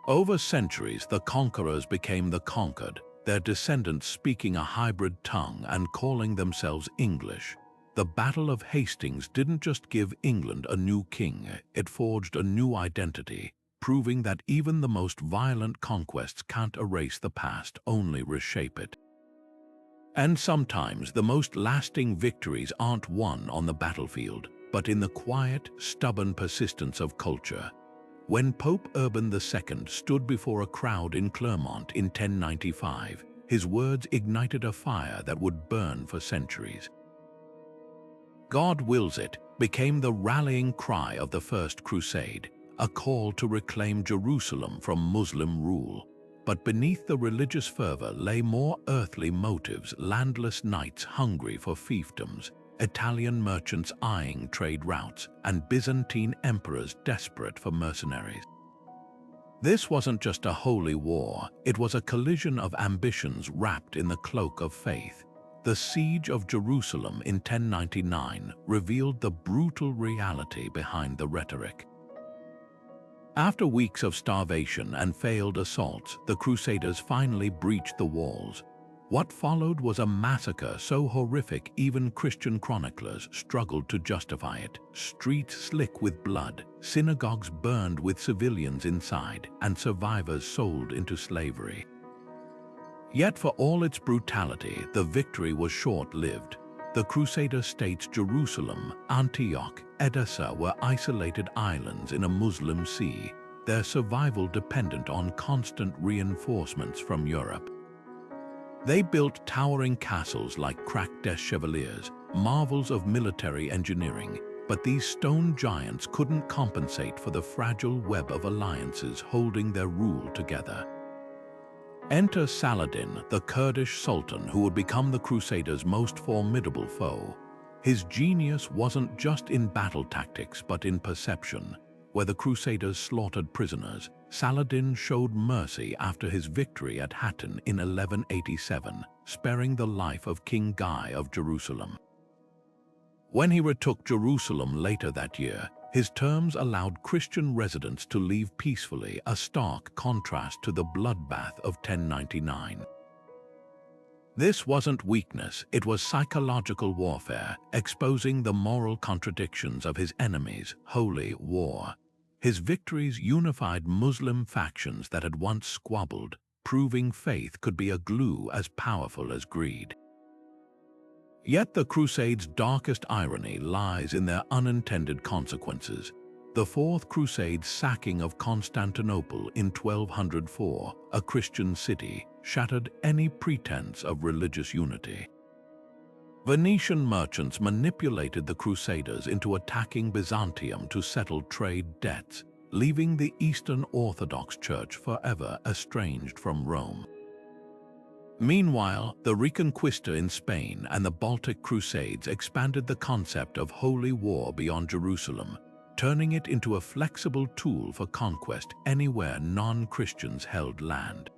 Over centuries, the conquerors became the conquered, their descendants speaking a hybrid tongue and calling themselves English. The Battle of Hastings didn't just give England a new king, it forged a new identity, proving that even the most violent conquests can't erase the past, only reshape it. And sometimes the most lasting victories aren't won on the battlefield, but in the quiet, stubborn persistence of culture. When Pope Urban II stood before a crowd in Clermont in 1095, his words ignited a fire that would burn for centuries. "God wills it" became the rallying cry of the First Crusade, a call to reclaim Jerusalem from Muslim rule. But beneath the religious fervor lay more earthly motives: landless knights hungry for fiefdoms, Italian merchants eyeing trade routes, and Byzantine emperors desperate for mercenaries. This wasn't just a holy war, it was a collision of ambitions wrapped in the cloak of faith. The siege of Jerusalem in 1099 revealed the brutal reality behind the rhetoric. After weeks of starvation and failed assaults, the Crusaders finally breached the walls. What followed was a massacre so horrific even Christian chroniclers struggled to justify it. Streets slick with blood, synagogues burned with civilians inside, and survivors sold into slavery. Yet for all its brutality, the victory was short-lived. The Crusader states Jerusalem, Antioch, Edessa were isolated islands in a Muslim sea, their survival dependent on constant reinforcements from Europe. They built towering castles like cracked des Chevaliers, marvels of military engineering, but these stone giants couldn't compensate for the fragile web of alliances holding their rule together. Enter Saladin, the Kurdish sultan who would become the Crusaders' most formidable foe. His genius wasn't just in battle tactics but in perception. Where the Crusaders slaughtered prisoners, Saladin showed mercy after his victory at Hattin in 1187, sparing the life of King Guy of Jerusalem. When he retook Jerusalem later that year, his terms allowed Christian residents to leave peacefully, a stark contrast to the bloodbath of 1099. This wasn't weakness, it was psychological warfare, exposing the moral contradictions of his enemies' holy war. His victories unified Muslim factions that had once squabbled, proving faith could be a glue as powerful as greed. Yet the Crusades' darkest irony lies in their unintended consequences. The Fourth Crusade's sacking of Constantinople in 1204, a Christian city, shattered any pretense of religious unity. Venetian merchants manipulated the Crusaders into attacking Byzantium to settle trade debts, leaving the Eastern Orthodox Church forever estranged from Rome. Meanwhile, the Reconquista in Spain and the Baltic Crusades expanded the concept of holy war beyond Jerusalem, turning it into a flexible tool for conquest anywhere non-Christians held land.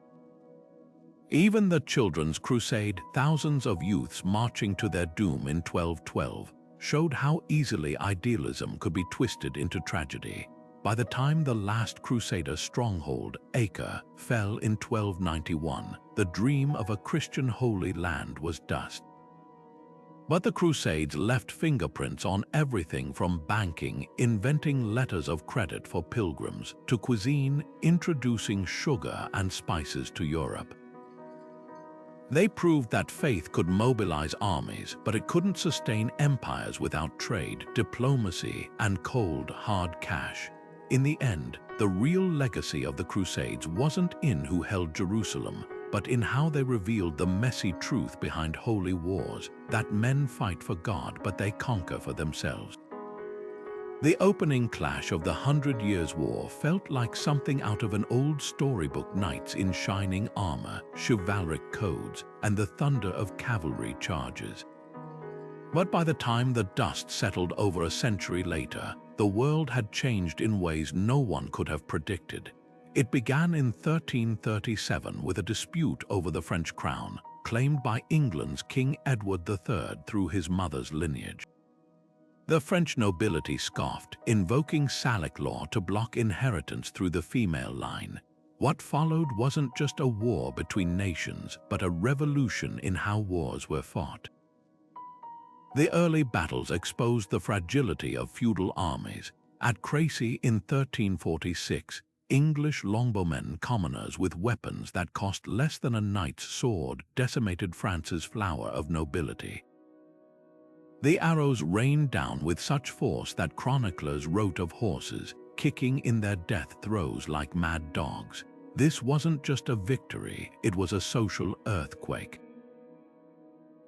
Even the Children's Crusade, thousands of youths marching to their doom in 1212, showed how easily idealism could be twisted into tragedy. By the time the last Crusader stronghold, Acre, fell in 1291, the dream of a Christian Holy Land was dust. But the Crusades left fingerprints on everything from banking, inventing letters of credit for pilgrims, to cuisine, introducing sugar and spices to Europe. They proved that faith could mobilize armies, but it couldn't sustain empires without trade, diplomacy, and cold, hard cash. In the end, the real legacy of the Crusades wasn't in who held Jerusalem, but in how they revealed the messy truth behind holy wars, that men fight for God but they conquer for themselves. The opening clash of the 100 Years' War felt like something out of an old storybook: knights in shining armor, chivalric codes, and the thunder of cavalry charges. But by the time the dust settled over a century later, the world had changed in ways no one could have predicted. It began in 1337 with a dispute over the French crown, claimed by England's King Edward III through his mother's lineage. The French nobility scoffed, invoking Salic law to block inheritance through the female line. What followed wasn't just a war between nations, but a revolution in how wars were fought. The early battles exposed the fragility of feudal armies. At Crecy in 1346, English longbowmen, commoners with weapons that cost less than a knight's sword, decimated France's flower of nobility. The arrows rained down with such force that chroniclers wrote of horses kicking in their death throes like mad dogs. This wasn't just a victory, it was a social earthquake.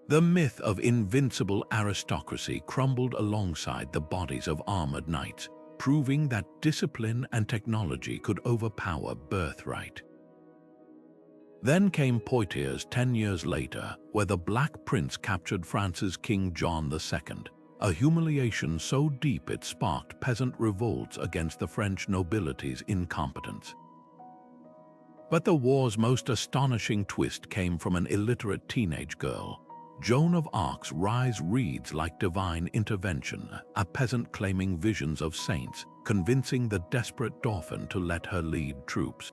The myth of invincible aristocracy crumbled alongside the bodies of armored knights, proving that discipline and technology could overpower birthright. Then came Poitiers 10 years later, where the Black Prince captured France's King John II, a humiliation so deep it sparked peasant revolts against the French nobility's incompetence. But the war's most astonishing twist came from an illiterate teenage girl. Joan of Arc's rise reads like divine intervention, a peasant claiming visions of saints, convincing the desperate Dauphin to let her lead troops.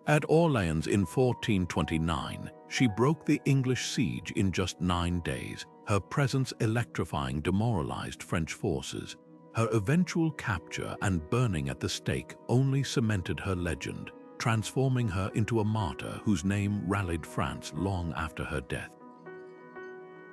At Orleans in 1429, she broke the English siege in just 9 days, her presence electrifying demoralized French forces. Her eventual capture and burning at the stake only cemented her legend, transforming her into a martyr whose name rallied France long after her death.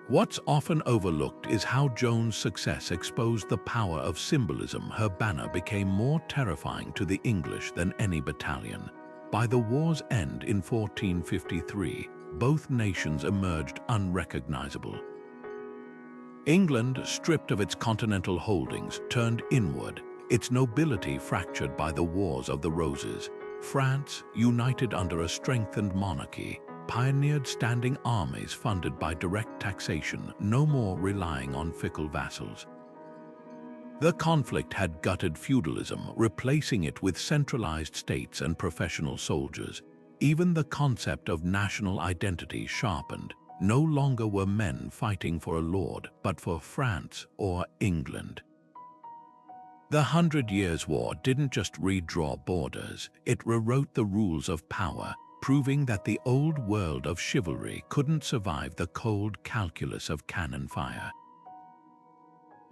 What's often overlooked is how Joan's success exposed the power of symbolism. Her banner became more terrifying to the English than any battalion. By the war's end in 1453, both nations emerged unrecognizable. England, stripped of its continental holdings, turned inward, its nobility fractured by the Wars of the Roses. France, united under a strengthened monarchy, pioneered standing armies funded by direct taxation, no more relying on fickle vassals. The conflict had gutted feudalism, replacing it with centralized states and professional soldiers. Even the concept of national identity sharpened. No longer were men fighting for a lord, but for France or England. The 100 Years' War didn't just redraw borders, it rewrote the rules of power, proving that the old world of chivalry couldn't survive the cold calculus of cannon fire.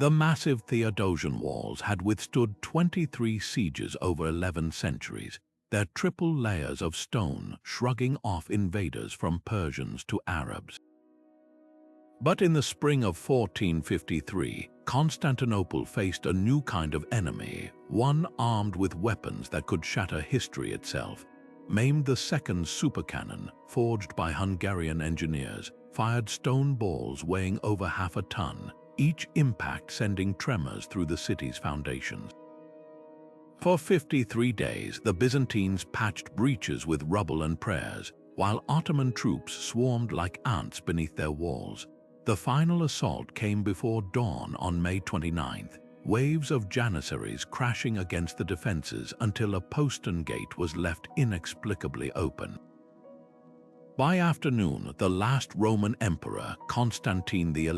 The massive Theodosian walls had withstood 23 sieges over 11 centuries, their triple layers of stone shrugging off invaders from Persians to Arabs. But in the spring of 1453, Constantinople faced a new kind of enemy, one armed with weapons that could shatter history itself. Maimed, the second supercannon, forged by Hungarian engineers, fired stone balls weighing over half a ton, each impact sending tremors through the city's foundations. For 53 days, the Byzantines patched breaches with rubble and prayers, while Ottoman troops swarmed like ants beneath their walls. The final assault came before dawn on May 29th, waves of janissaries crashing against the defenses until a postern gate was left inexplicably open. By afternoon, the last Roman emperor, Constantine XI,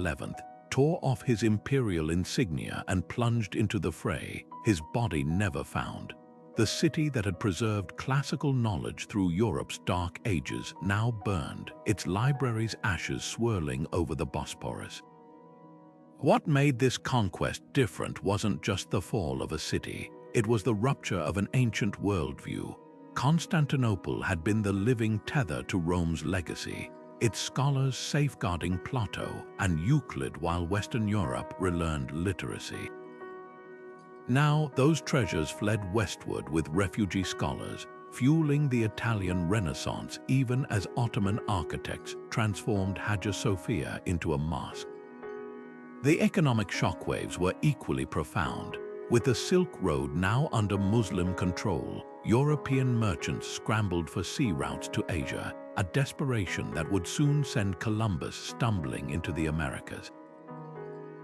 tore off his imperial insignia and plunged into the fray, his body never found. The city that had preserved classical knowledge through Europe's dark ages now burned, its library's ashes swirling over the Bosporus. What made this conquest different wasn't just the fall of a city, it was the rupture of an ancient worldview. Constantinople had been the living tether to Rome's legacy, its scholars safeguarding Plato and Euclid while Western Europe relearned literacy. Now, those treasures fled westward with refugee scholars, fueling the Italian Renaissance even as Ottoman architects transformed Hagia Sophia into a mosque. The economic shockwaves were equally profound. With the Silk Road now under Muslim control, European merchants scrambled for sea routes to Asia, a desperation that would soon send Columbus stumbling into the Americas.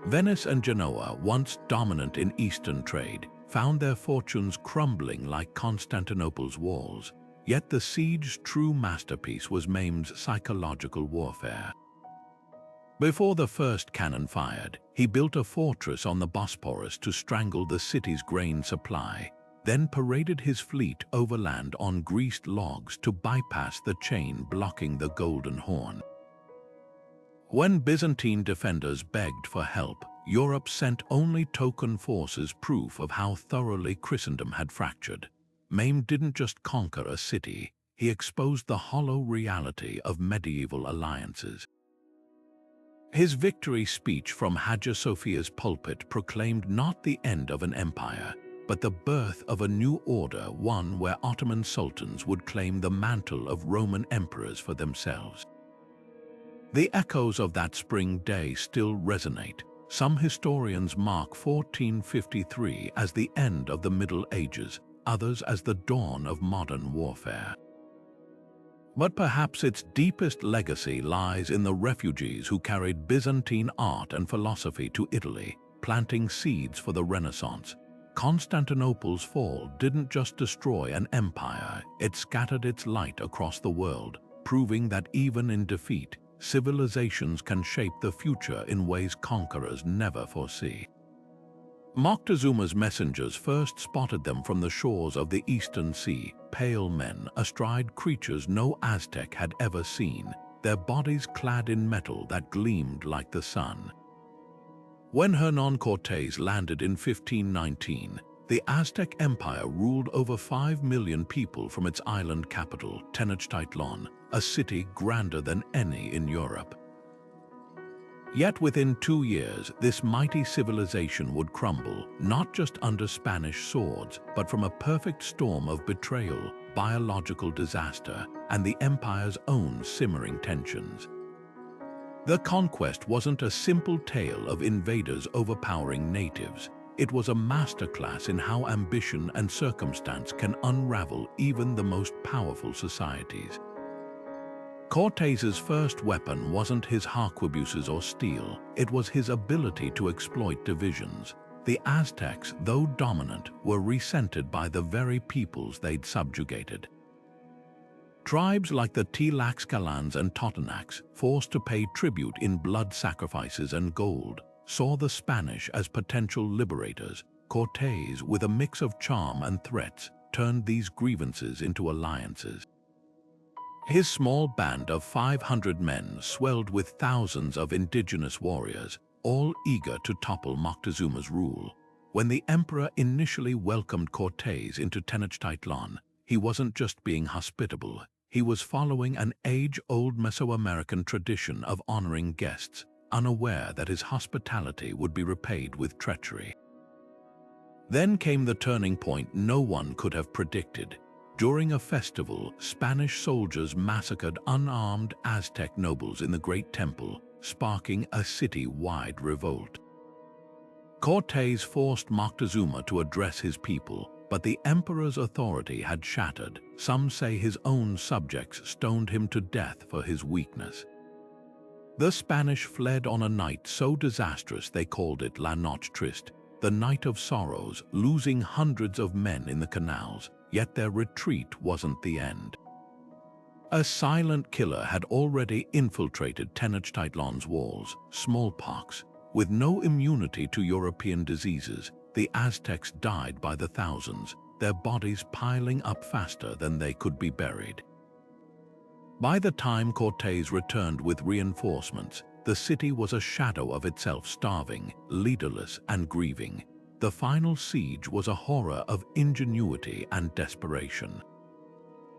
Venice and Genoa, once dominant in Eastern trade, found their fortunes crumbling like Constantinople's walls. Yet the siege's true masterpiece was Mehmed's psychological warfare. Before the first cannon fired, he built a fortress on the Bosporus to strangle the city's grain supply, then paraded his fleet overland on greased logs to bypass the chain blocking the Golden Horn. When Byzantine defenders begged for help, Europe sent only token forces, proof of how thoroughly Christendom had fractured. Mehmed didn't just conquer a city, he exposed the hollow reality of medieval alliances. His victory speech from Hagia Sophia's pulpit proclaimed not the end of an empire, but the birth of a new order, one where Ottoman sultans would claim the mantle of Roman emperors for themselves. The echoes of that spring day still resonate. Some historians mark 1453 as the end of the Middle Ages, others as the dawn of modern warfare. But perhaps its deepest legacy lies in the refugees who carried Byzantine art and philosophy to Italy, planting seeds for the Renaissance. Constantinople's fall didn't just destroy an empire, it scattered its light across the world, proving that even in defeat, civilizations can shape the future in ways conquerors never foresee. Moctezuma's messengers first spotted them from the shores of the Eastern Sea, pale men astride creatures no Aztec had ever seen, their bodies clad in metal that gleamed like the sun. When Hernán Cortés landed in 1519, the Aztec Empire ruled over 5 million people from its island capital, Tenochtitlan, a city grander than any in Europe. Yet within 2 years, this mighty civilization would crumble, not just under Spanish swords, but from a perfect storm of betrayal, biological disaster, and the empire's own simmering tensions. The conquest wasn't a simple tale of invaders overpowering natives. It was a masterclass in how ambition and circumstance can unravel even the most powerful societies. Cortés's first weapon wasn't his harquebuses or steel, it was his ability to exploit divisions. The Aztecs, though dominant, were resented by the very peoples they'd subjugated. Tribes like the Tlaxcalans and Totonacs, forced to pay tribute in blood sacrifices and gold, saw the Spanish as potential liberators. Cortés, with a mix of charm and threats, turned these grievances into alliances. His small band of 500 men swelled with thousands of indigenous warriors, all eager to topple Moctezuma's rule. When the emperor initially welcomed Cortés into Tenochtitlan, he wasn't just being hospitable, he was following an age-old Mesoamerican tradition of honoring guests, unaware that his hospitality would be repaid with treachery. Then came the turning point no one could have predicted. During a festival, Spanish soldiers massacred unarmed Aztec nobles in the Great Temple, sparking a city-wide revolt. Cortés forced Moctezuma to address his people, but the emperor's authority had shattered. Some say his own subjects stoned him to death for his weakness. The Spanish fled on a night so disastrous they called it La Noche Triste, the night of sorrows, losing hundreds of men in the canals. Yet their retreat wasn't the end. A silent killer had already infiltrated Tenochtitlan's walls, smallpox. With no immunity to European diseases, the Aztecs died by the thousands, their bodies piling up faster than they could be buried. By the time Cortés returned with reinforcements, the city was a shadow of itself, starving, leaderless, and grieving. The final siege was a horror of ingenuity and desperation.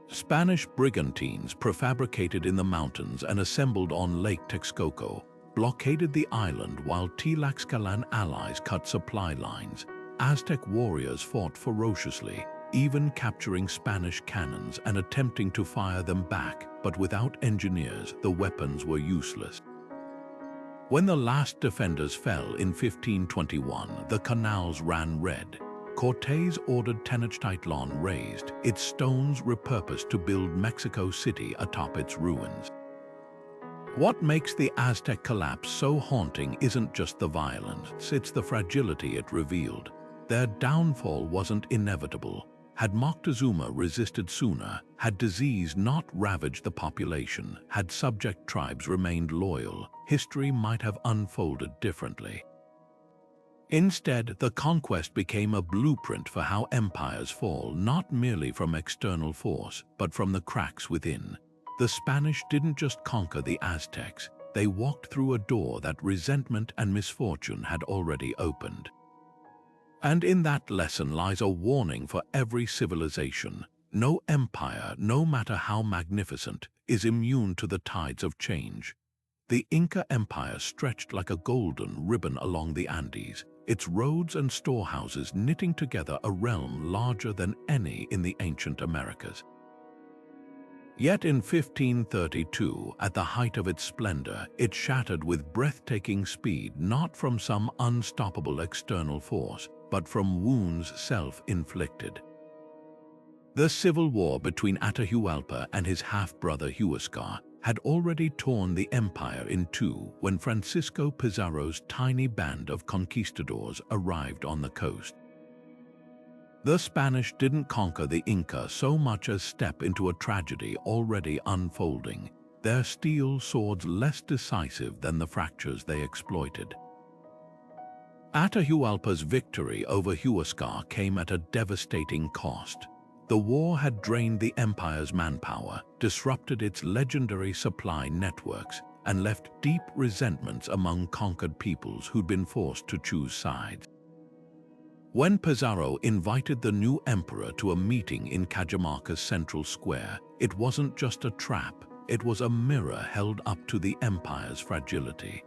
Spanish brigantines prefabricated in the mountains and assembled on Lake Texcoco, blockaded the island while Tlaxcalan allies cut supply lines. Aztec warriors fought ferociously, even capturing Spanish cannons and attempting to fire them back, but without engineers, the weapons were useless. When the last defenders fell in 1521, the canals ran red. Cortés ordered Tenochtitlan razed, its stones repurposed to build Mexico City atop its ruins. What makes the Aztec collapse so haunting isn't just the violence, it's the fragility it revealed. Their downfall wasn't inevitable. Had Moctezuma resisted sooner, had disease not ravaged the population, had subject tribes remained loyal, history might have unfolded differently. Instead, the conquest became a blueprint for how empires fall, not merely from external force, but from the cracks within. The Spanish didn't just conquer the Aztecs, they walked through a door that resentment and misfortune had already opened. And in that lesson lies a warning for every civilization. No empire, no matter how magnificent, is immune to the tides of change. The Inca Empire stretched like a golden ribbon along the Andes, its roads and storehouses knitting together a realm larger than any in the ancient Americas. Yet in 1532, at the height of its splendor, it shattered with breathtaking speed, not from some unstoppable external force, but from wounds self-inflicted. The civil war between Atahualpa and his half-brother Huascar had already torn the empire in two when Francisco Pizarro's tiny band of conquistadors arrived on the coast. The Spanish didn't conquer the Inca so much as step into a tragedy already unfolding, their steel swords less decisive than the fractures they exploited. Atahualpa's victory over Huascar came at a devastating cost. The war had drained the empire's manpower, disrupted its legendary supply networks, and left deep resentments among conquered peoples who'd been forced to choose sides. When Pizarro invited the new emperor to a meeting in Cajamarca's central square, it wasn't just a trap, it was a mirror held up to the empire's fragility.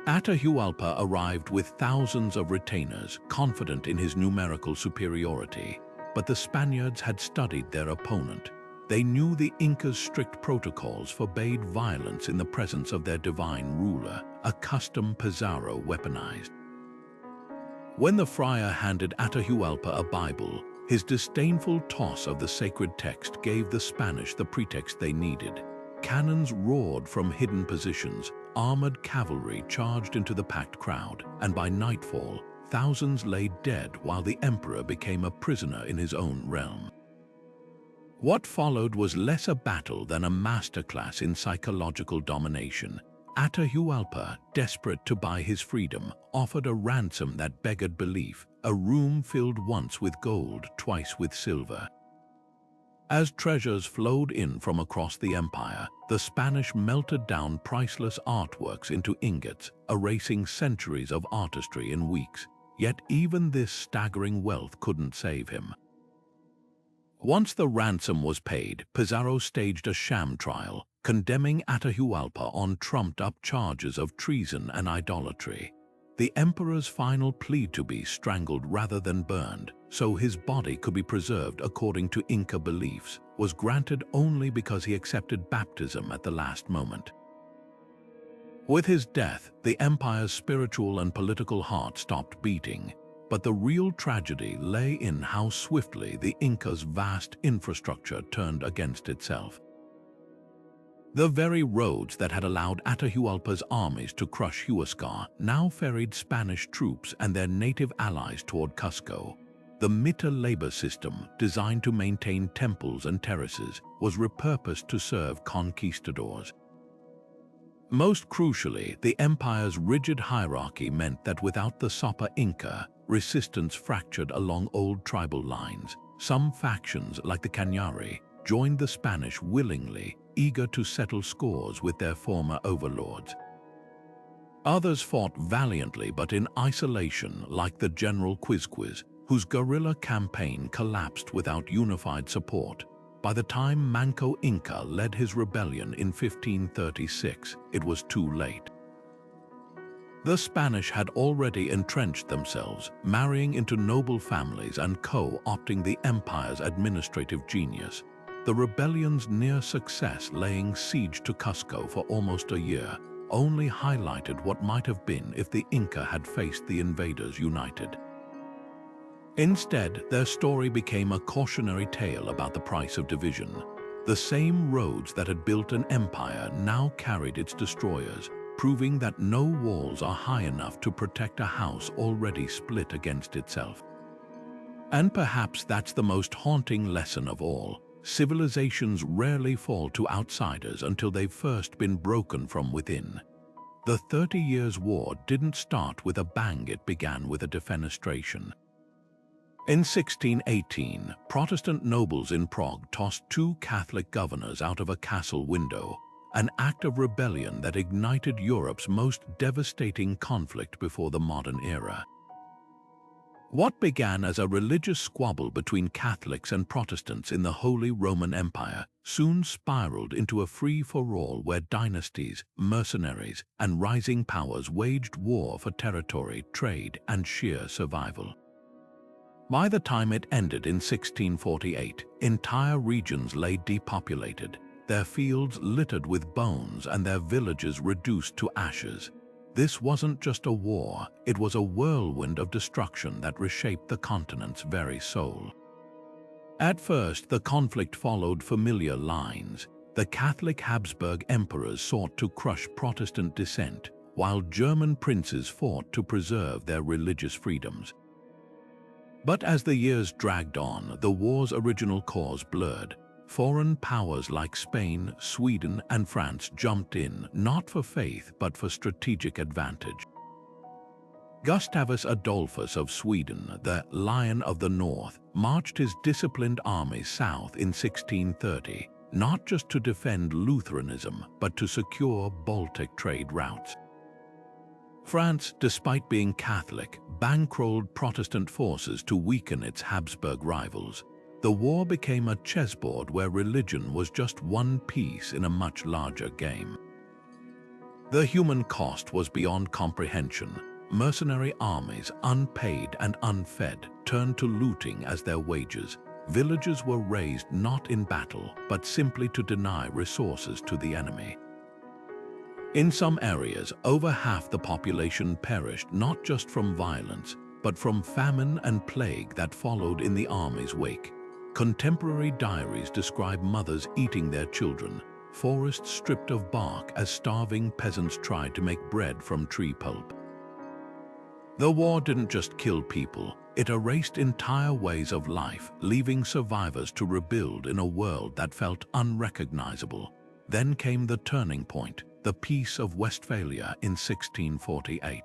Atahualpa arrived with thousands of retainers, confident in his numerical superiority. But the Spaniards had studied their opponent. They knew the Inca's strict protocols forbade violence in the presence of their divine ruler, a custom Pizarro weaponized. When the friar handed Atahualpa a Bible, his disdainful toss of the sacred text gave the Spanish the pretext they needed. Cannons roared from hidden positions, armored cavalry charged into the packed crowd, and by nightfall, thousands lay dead while the emperor became a prisoner in his own realm. What followed was less a battle than a masterclass in psychological domination. Atahualpa, desperate to buy his freedom, offered a ransom that beggared belief, a room filled once with gold, twice with silver. As treasures flowed in from across the empire, the Spanish melted down priceless artworks into ingots, erasing centuries of artistry in weeks. Yet even this staggering wealth couldn't save him. Once the ransom was paid, Pizarro staged a sham trial, condemning Atahualpa on trumped-up charges of treason and idolatry. The emperor's final plea to be strangled rather than burned, so his body could be preserved according to Inca beliefs, was granted only because he accepted baptism at the last moment. With his death, the empire's spiritual and political heart stopped beating, but the real tragedy lay in how swiftly the Inca's vast infrastructure turned against itself. The very roads that had allowed Atahualpa's armies to crush Huascar now ferried Spanish troops and their native allies toward Cusco. The Mita labor system, designed to maintain temples and terraces, was repurposed to serve conquistadors. Most crucially, the empire's rigid hierarchy meant that without the Sapa Inca, resistance fractured along old tribal lines. Some factions, like the Cañari, joined the Spanish willingly, eager to settle scores with their former overlords. Others fought valiantly but in isolation, like the General Quizquiz, whose guerrilla campaign collapsed without unified support. By the time Manco Inca led his rebellion in 1536, it was too late. The Spanish had already entrenched themselves, marrying into noble families and co-opting the empire's administrative genius. The rebellion's near success, laying siege to Cusco for almost a year, only highlighted what might have been if the Inca had faced the invaders united. Instead, their story became a cautionary tale about the price of division. The same roads that had built an empire now carried its destroyers, proving that no walls are high enough to protect a house already split against itself. And perhaps that's the most haunting lesson of all. Civilizations rarely fall to outsiders until they've first been broken from within. The 30 Years' War didn't start with a bang, it began with a defenestration. In 1618, Protestant nobles in Prague tossed two Catholic governors out of a castle window, an act of rebellion that ignited Europe's most devastating conflict before the modern era. What began as a religious squabble between Catholics and Protestants in the Holy Roman Empire soon spiraled into a free-for-all where dynasties, mercenaries, and rising powers waged war for territory, trade, and sheer survival. By the time it ended in 1648, entire regions lay depopulated, their fields littered with bones and their villages reduced to ashes. This wasn't just a war, it was a whirlwind of destruction that reshaped the continent's very soul. At first, the conflict followed familiar lines. The Catholic Habsburg emperors sought to crush Protestant dissent, while German princes fought to preserve their religious freedoms. But as the years dragged on, the war's original cause blurred. Foreign powers like Spain, Sweden, and France jumped in, not for faith but for strategic advantage. Gustavus Adolphus of Sweden, the Lion of the North, marched his disciplined armies south in 1630, not just to defend Lutheranism, but to secure Baltic trade routes. France, despite being Catholic, bankrolled Protestant forces to weaken its Habsburg rivals. The war became a chessboard where religion was just one piece in a much larger game. The human cost was beyond comprehension. Mercenary armies, unpaid and unfed, turned to looting as their wages. Villages were razed not in battle, but simply to deny resources to the enemy. In some areas, over half the population perished not just from violence, but from famine and plague that followed in the army's wake. Contemporary diaries describe mothers eating their children, forests stripped of bark as starving peasants tried to make bread from tree pulp. The war didn't just kill people, it erased entire ways of life, leaving survivors to rebuild in a world that felt unrecognizable. Then came the turning point, the Peace of Westphalia in 1648.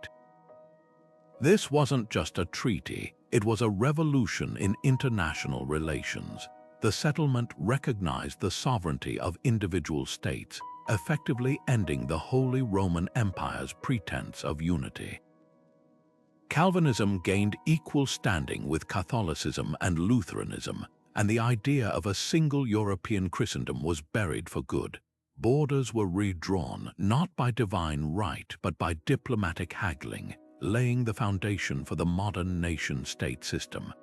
This wasn't just a treaty, it was a revolution in international relations. The settlement recognized the sovereignty of individual states, effectively ending the Holy Roman Empire's pretense of unity. Calvinism gained equal standing with Catholicism and Lutheranism, and the idea of a single European Christendom was buried for good. Borders were redrawn not by divine right but by diplomatic haggling, laying the foundation for the modern nation-state system.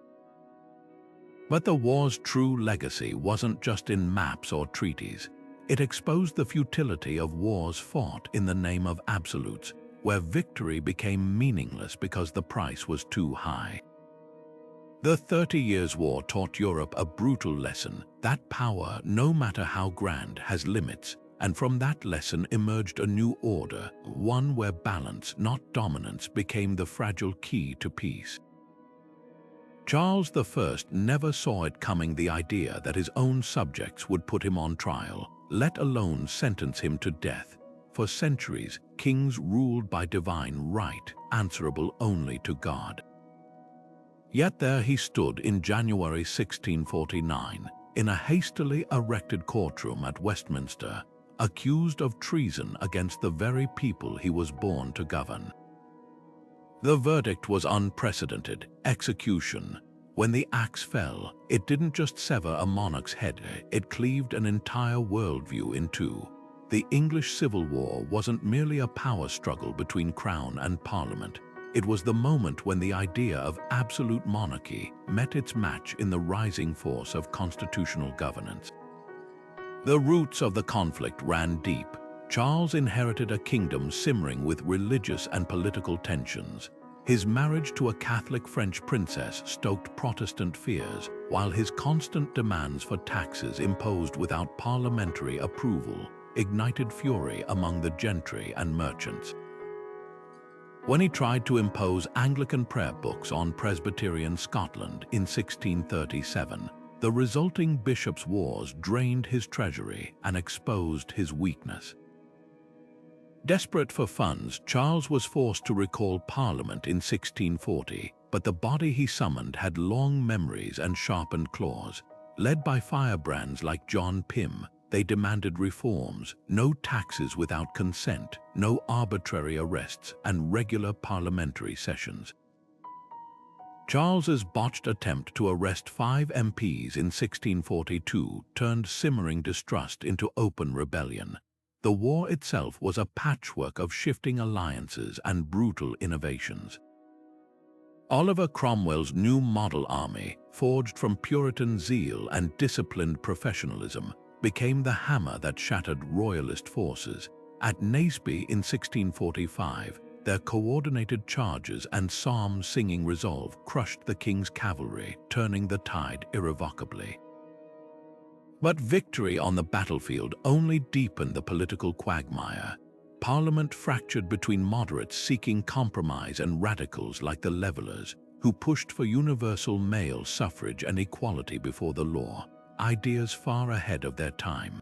But the war's true legacy wasn't just in maps or treaties. It exposed the futility of wars fought in the name of absolutes, where victory became meaningless because the price was too high. The 30 Years' War taught Europe a brutal lesson, that power, no matter how grand, has limits, and from that lesson emerged a new order, one where balance, not dominance, became the fragile key to peace. Charles I never saw it coming, the idea that his own subjects would put him on trial, let alone sentence him to death. For centuries, kings ruled by divine right, answerable only to God. Yet there he stood in January 1649, in a hastily erected courtroom at Westminster, accused of treason against the very people he was born to govern. The verdict was unprecedented: execution. When the axe fell, it didn't just sever a monarch's head, it cleaved an entire worldview in two. The English Civil War wasn't merely a power struggle between crown and parliament. It was the moment when the idea of absolute monarchy met its match in the rising force of constitutional governance. The roots of the conflict ran deep. Charles inherited a kingdom simmering with religious and political tensions. His marriage to a Catholic French princess stoked Protestant fears, while his constant demands for taxes imposed without parliamentary approval ignited fury among the gentry and merchants. When he tried to impose Anglican prayer books on Presbyterian Scotland in 1637, the resulting bishops' wars drained his treasury and exposed his weakness. Desperate for funds, Charles was forced to recall Parliament in 1640, but the body he summoned had long memories and sharpened claws. Led by firebrands like John Pym, they demanded reforms, no taxes without consent, no arbitrary arrests, and regular parliamentary sessions. Charles's botched attempt to arrest 5 MPs in 1642 turned simmering distrust into open rebellion. The war itself was a patchwork of shifting alliances and brutal innovations. Oliver Cromwell's new model army, forged from Puritan zeal and disciplined professionalism, became the hammer that shattered royalist forces. At Naseby in 1645, their coordinated charges and psalm-singing resolve crushed the king's cavalry, turning the tide irrevocably. But victory on the battlefield only deepened the political quagmire. Parliament fractured between moderates seeking compromise and radicals like the Levellers, who pushed for universal male suffrage and equality before the law, ideas far ahead of their time.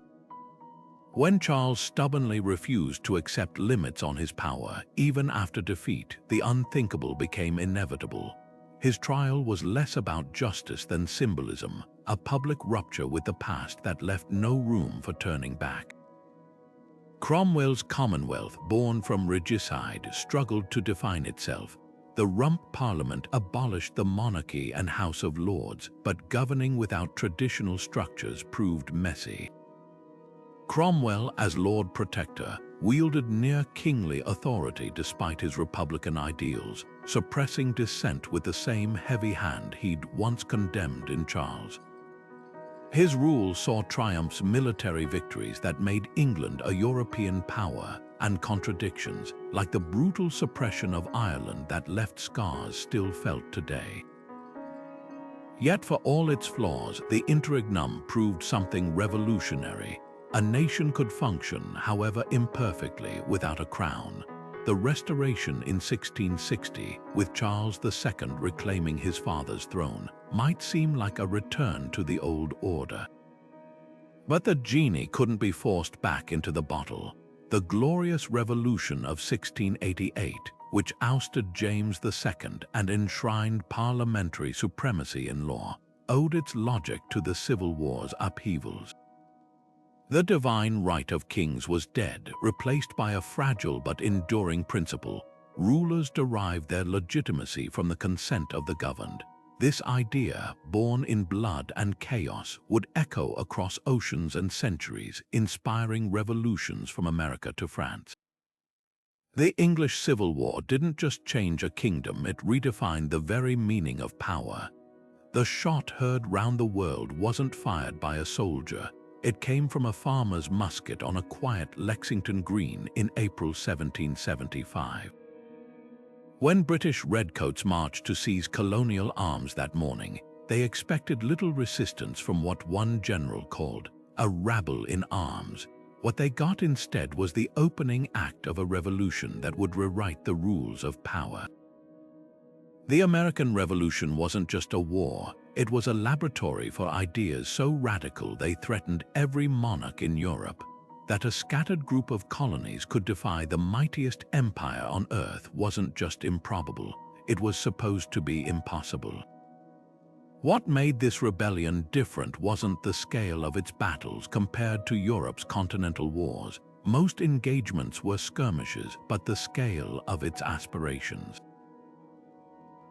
When Charles stubbornly refused to accept limits on his power, even after defeat, the unthinkable became inevitable. His trial was less about justice than symbolism, a public rupture with the past that left no room for turning back. Cromwell's Commonwealth, born from regicide, struggled to define itself. The Rump Parliament abolished the monarchy and House of Lords, but governing without traditional structures proved messy. Cromwell, as Lord Protector, wielded near-kingly authority despite his republican ideals, suppressing dissent with the same heavy hand he'd once condemned in Charles. His rule saw triumphs, military victories that made England a European power, and contradictions, like the brutal suppression of Ireland that left scars still felt today. Yet for all its flaws, the interregnum proved something revolutionary. A nation could function, however imperfectly, without a crown. The Restoration in 1660, with Charles II reclaiming his father's throne, might seem like a return to the old order. But the genie couldn't be forced back into the bottle. The Glorious Revolution of 1688, which ousted James II and enshrined parliamentary supremacy in law, owed its logic to the Civil War's upheavals. The divine right of kings was dead, replaced by a fragile but enduring principle. Rulers derived their legitimacy from the consent of the governed. This idea, born in blood and chaos, would echo across oceans and centuries, inspiring revolutions from America to France. The English Civil War didn't just change a kingdom, it redefined the very meaning of power. The shot heard round the world wasn't fired by a soldier. It came from a farmer's musket on a quiet Lexington green in April 1775. When British redcoats marched to seize colonial arms that morning, they expected little resistance from what one general called a rabble in arms. What they got instead was the opening act of a revolution that would rewrite the rules of power. The American Revolution wasn't just a war, it was a laboratory for ideas so radical they threatened every monarch in Europe. That a scattered group of colonies could defy the mightiest empire on earth wasn't just improbable, it was supposed to be impossible. What made this rebellion different wasn't the scale of its battles compared to Europe's continental wars. Most engagements were skirmishes, but the scale of its aspirations.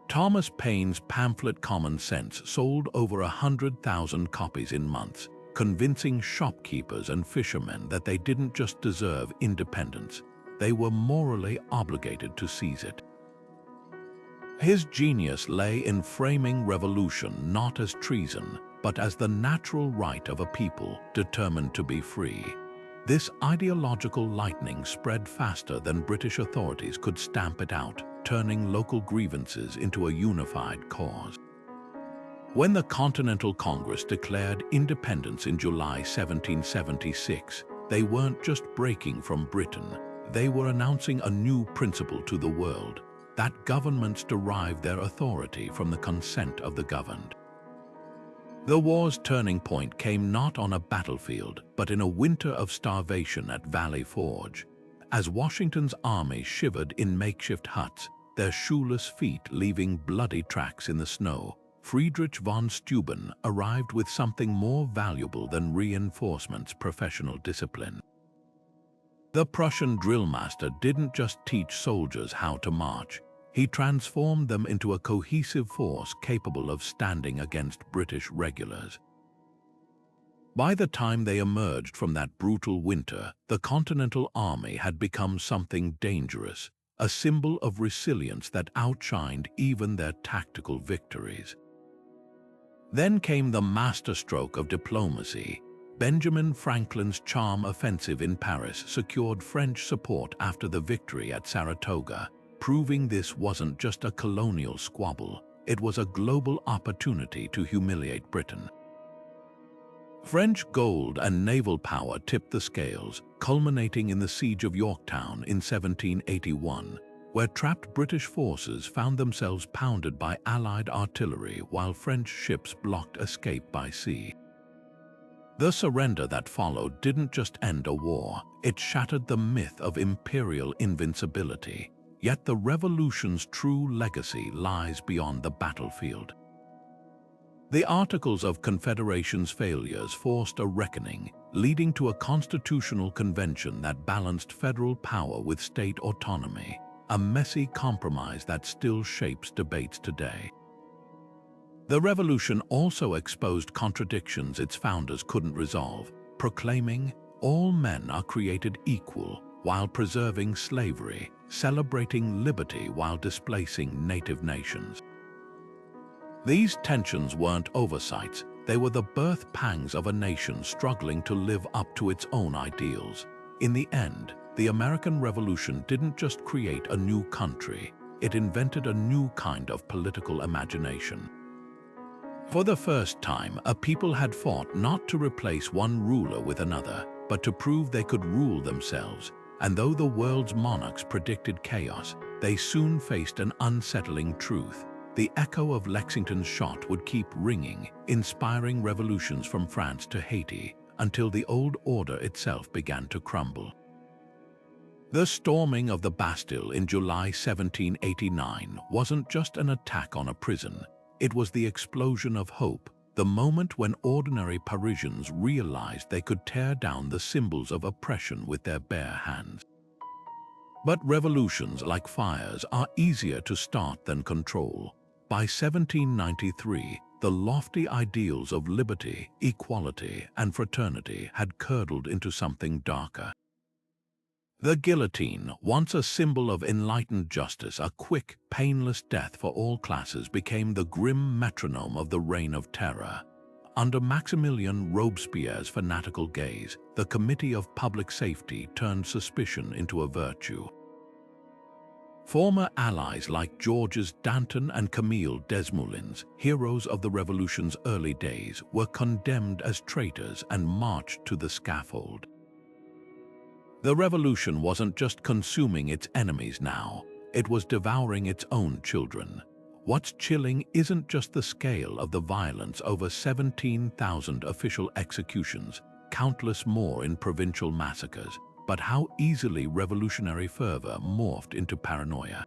Thomas Paine's pamphlet Common Sense sold over 100,000 copies in months, convincing shopkeepers and fishermen that they didn't just deserve independence, they were morally obligated to seize it. His genius lay in framing revolution not as treason, but as the natural right of a people determined to be free. This ideological lightning spread faster than British authorities could stamp it out, turning local grievances into a unified cause. When the Continental Congress declared independence in July 1776, They weren't just breaking from Britain, they were announcing a new principle to the world, that governments derive their authority from the consent of the governed. The war's turning point came not on a battlefield, but in a winter of starvation at Valley Forge. As Washington's army shivered in makeshift huts, their shoeless feet leaving bloody tracks in the snow, Friedrich von Steuben arrived with something more valuable than reinforcements: professional discipline. The Prussian drillmaster didn't just teach soldiers how to march, he transformed them into a cohesive force capable of standing against British regulars. By the time they emerged from that brutal winter, the Continental Army had become something dangerous, a symbol of resilience that outshined even their tactical victories. Then came the masterstroke of diplomacy. Benjamin Franklin's charm offensive in Paris secured French support after the victory at Saratoga, proving this wasn't just a colonial squabble, it was a global opportunity to humiliate Britain. French gold and naval power tipped the scales, culminating in the Siege of Yorktown in 1781, where trapped British forces found themselves pounded by Allied artillery while French ships blocked escape by sea. The surrender that followed didn't just end a war, it shattered the myth of imperial invincibility. Yet the revolution's true legacy lies beyond the battlefield. The Articles of Confederation's failures forced a reckoning, leading to a constitutional convention that balanced federal power with state autonomy, a messy compromise that still shapes debates today. The revolution also exposed contradictions its founders couldn't resolve, proclaiming, "All men are created equal," while preserving slavery, celebrating liberty while displacing native nations. These tensions weren't oversights, they were the birth pangs of a nation struggling to live up to its own ideals. In the end, the American Revolution didn't just create a new country, it invented a new kind of political imagination. For the first time, a people had fought not to replace one ruler with another, but to prove they could rule themselves. And though the world's monarchs predicted chaos, they soon faced an unsettling truth. The echo of Lexington's shot would keep ringing, inspiring revolutions from France to Haiti, until the old order itself began to crumble. The storming of the Bastille in July 1789 wasn't just an attack on a prison, it was the explosion of hope, the moment when ordinary Parisians realized they could tear down the symbols of oppression with their bare hands. But revolutions, like fires, are easier to start than control. By 1793, the lofty ideals of liberty, equality, and fraternity had curdled into something darker. The guillotine, once a symbol of enlightened justice, a quick, painless death for all classes, became the grim metronome of the Reign of Terror. Under Maximilien Robespierre's fanatical gaze, the Committee of Public Safety turned suspicion into a virtue. Former allies like Georges Danton and Camille Desmoulins, heroes of the revolution's early days, were condemned as traitors and marched to the scaffold. The revolution wasn't just consuming its enemies now, it was devouring its own children. What's chilling isn't just the scale of the violence: over 17,000 official executions, countless more in provincial massacres, but how easily revolutionary fervor morphed into paranoia.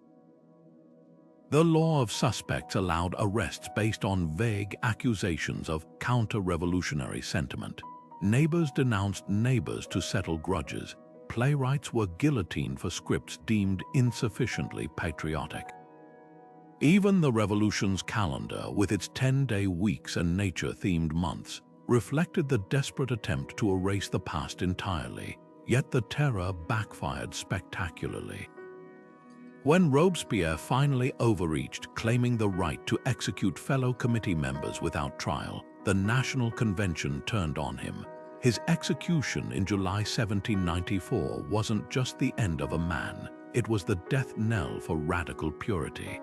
The law of suspects allowed arrests based on vague accusations of counter-revolutionary sentiment. Neighbors denounced neighbors to settle grudges. Playwrights were guillotined for scripts deemed insufficiently patriotic. Even the revolution's calendar, with its 10-day weeks and nature-themed months, reflected the desperate attempt to erase the past entirely, yet the terror backfired spectacularly. When Robespierre finally overreached, claiming the right to execute fellow committee members without trial, the National Convention turned on him. His execution in July 1794 wasn't just the end of a man, it was the death knell for radical purity.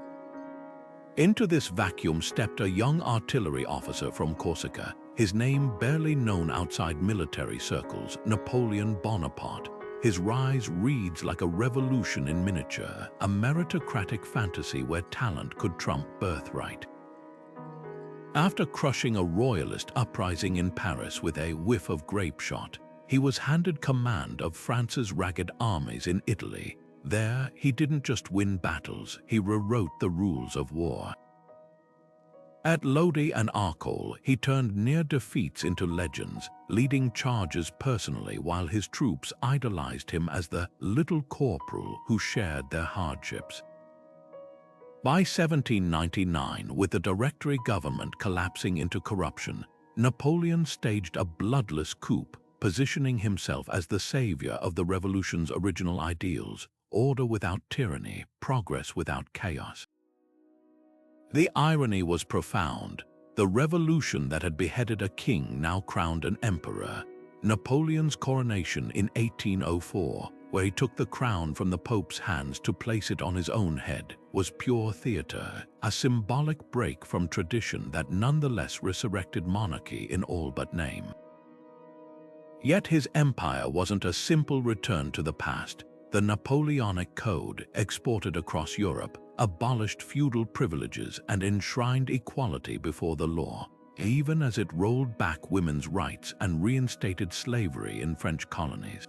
Into this vacuum stepped a young artillery officer from Corsica, his name barely known outside military circles, Napoleon Bonaparte. His rise reads like a revolution in miniature, a meritocratic fantasy where talent could trump birthright. After crushing a royalist uprising in Paris with a whiff of grape shot, he was handed command of France's ragged armies in Italy. There, he didn't just win battles, he rewrote the rules of war. At Lodi and Arcole, he turned near defeats into legends, leading charges personally while his troops idolized him as the little corporal who shared their hardships. By 1799, with the Directory government collapsing into corruption, Napoleon staged a bloodless coup, positioning himself as the savior of the revolution's original ideals: order without tyranny, progress without chaos. The irony was profound. The revolution that had beheaded a king now crowned an emperor. Napoleon's coronation in 1804, where he took the crown from the Pope's hands to place it on his own head, was pure theater, a symbolic break from tradition that nonetheless resurrected monarchy in all but name. Yet his empire wasn't a simple return to the past. The Napoleonic Code, exported across Europe, abolished feudal privileges and enshrined equality before the law, even as it rolled back women's rights and reinstated slavery in French colonies.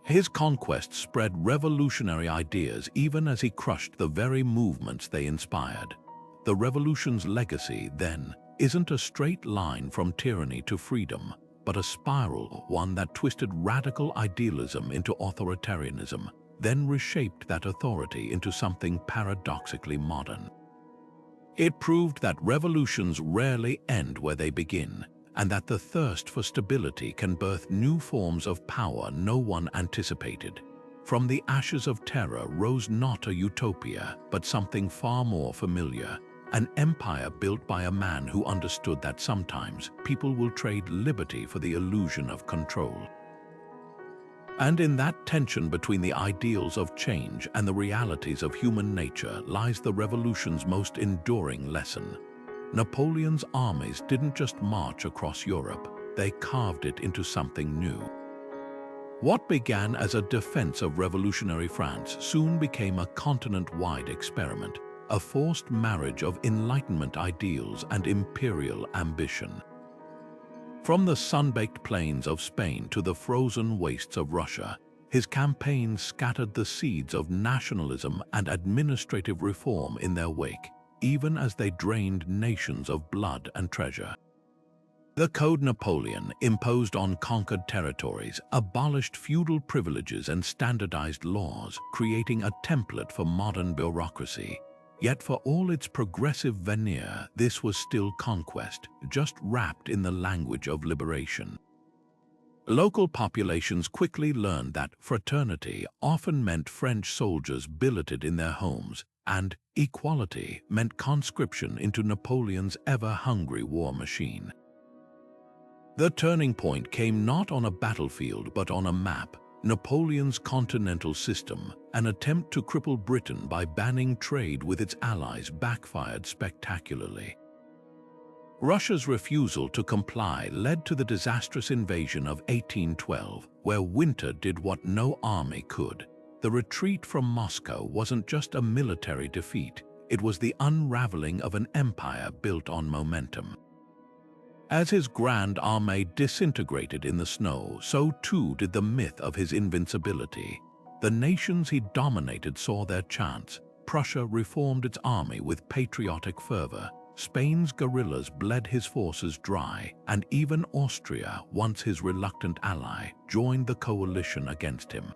His conquests spread revolutionary ideas even as he crushed the very movements they inspired. The revolution's legacy, then, isn't a straight line from tyranny to freedom, but a spiral, one that twisted radical idealism into authoritarianism, then reshaped that authority into something paradoxically modern. It proved that revolutions rarely end where they begin, and that the thirst for stability can birth new forms of power no one anticipated. From the ashes of terror rose not a utopia, but something far more familiar: an empire built by a man who understood that sometimes people will trade liberty for the illusion of control. And in that tension between the ideals of change and the realities of human nature lies the revolution's most enduring lesson. Napoleon's armies didn't just march across Europe, they carved it into something new. What began as a defense of revolutionary France soon became a continent-wide experiment, a forced marriage of Enlightenment ideals and imperial ambition. From the sun-baked plains of Spain to the frozen wastes of Russia, his campaigns scattered the seeds of nationalism and administrative reform in their wake, even as they drained nations of blood and treasure. The Code Napoleon, imposed on conquered territories, abolished feudal privileges and standardized laws, creating a template for modern bureaucracy. Yet for all its progressive veneer, this was still conquest, just wrapped in the language of liberation. Local populations quickly learned that fraternity often meant French soldiers billeted in their homes, and equality meant conscription into Napoleon's ever-hungry war machine. The turning point came not on a battlefield but on a map: Napoleon's continental system, an attempt to cripple Britain by banning trade with its allies, backfired spectacularly. Russia's refusal to comply led to the disastrous invasion of 1812, where winter did what no army could. The retreat from Moscow wasn't just a military defeat, it was the unraveling of an empire built on momentum. As his Grand Armée disintegrated in the snow, so too did the myth of his invincibility. The nations he dominated saw their chance. Prussia reformed its army with patriotic fervor. Spain's guerrillas bled his forces dry, and even Austria, once his reluctant ally, joined the coalition against him.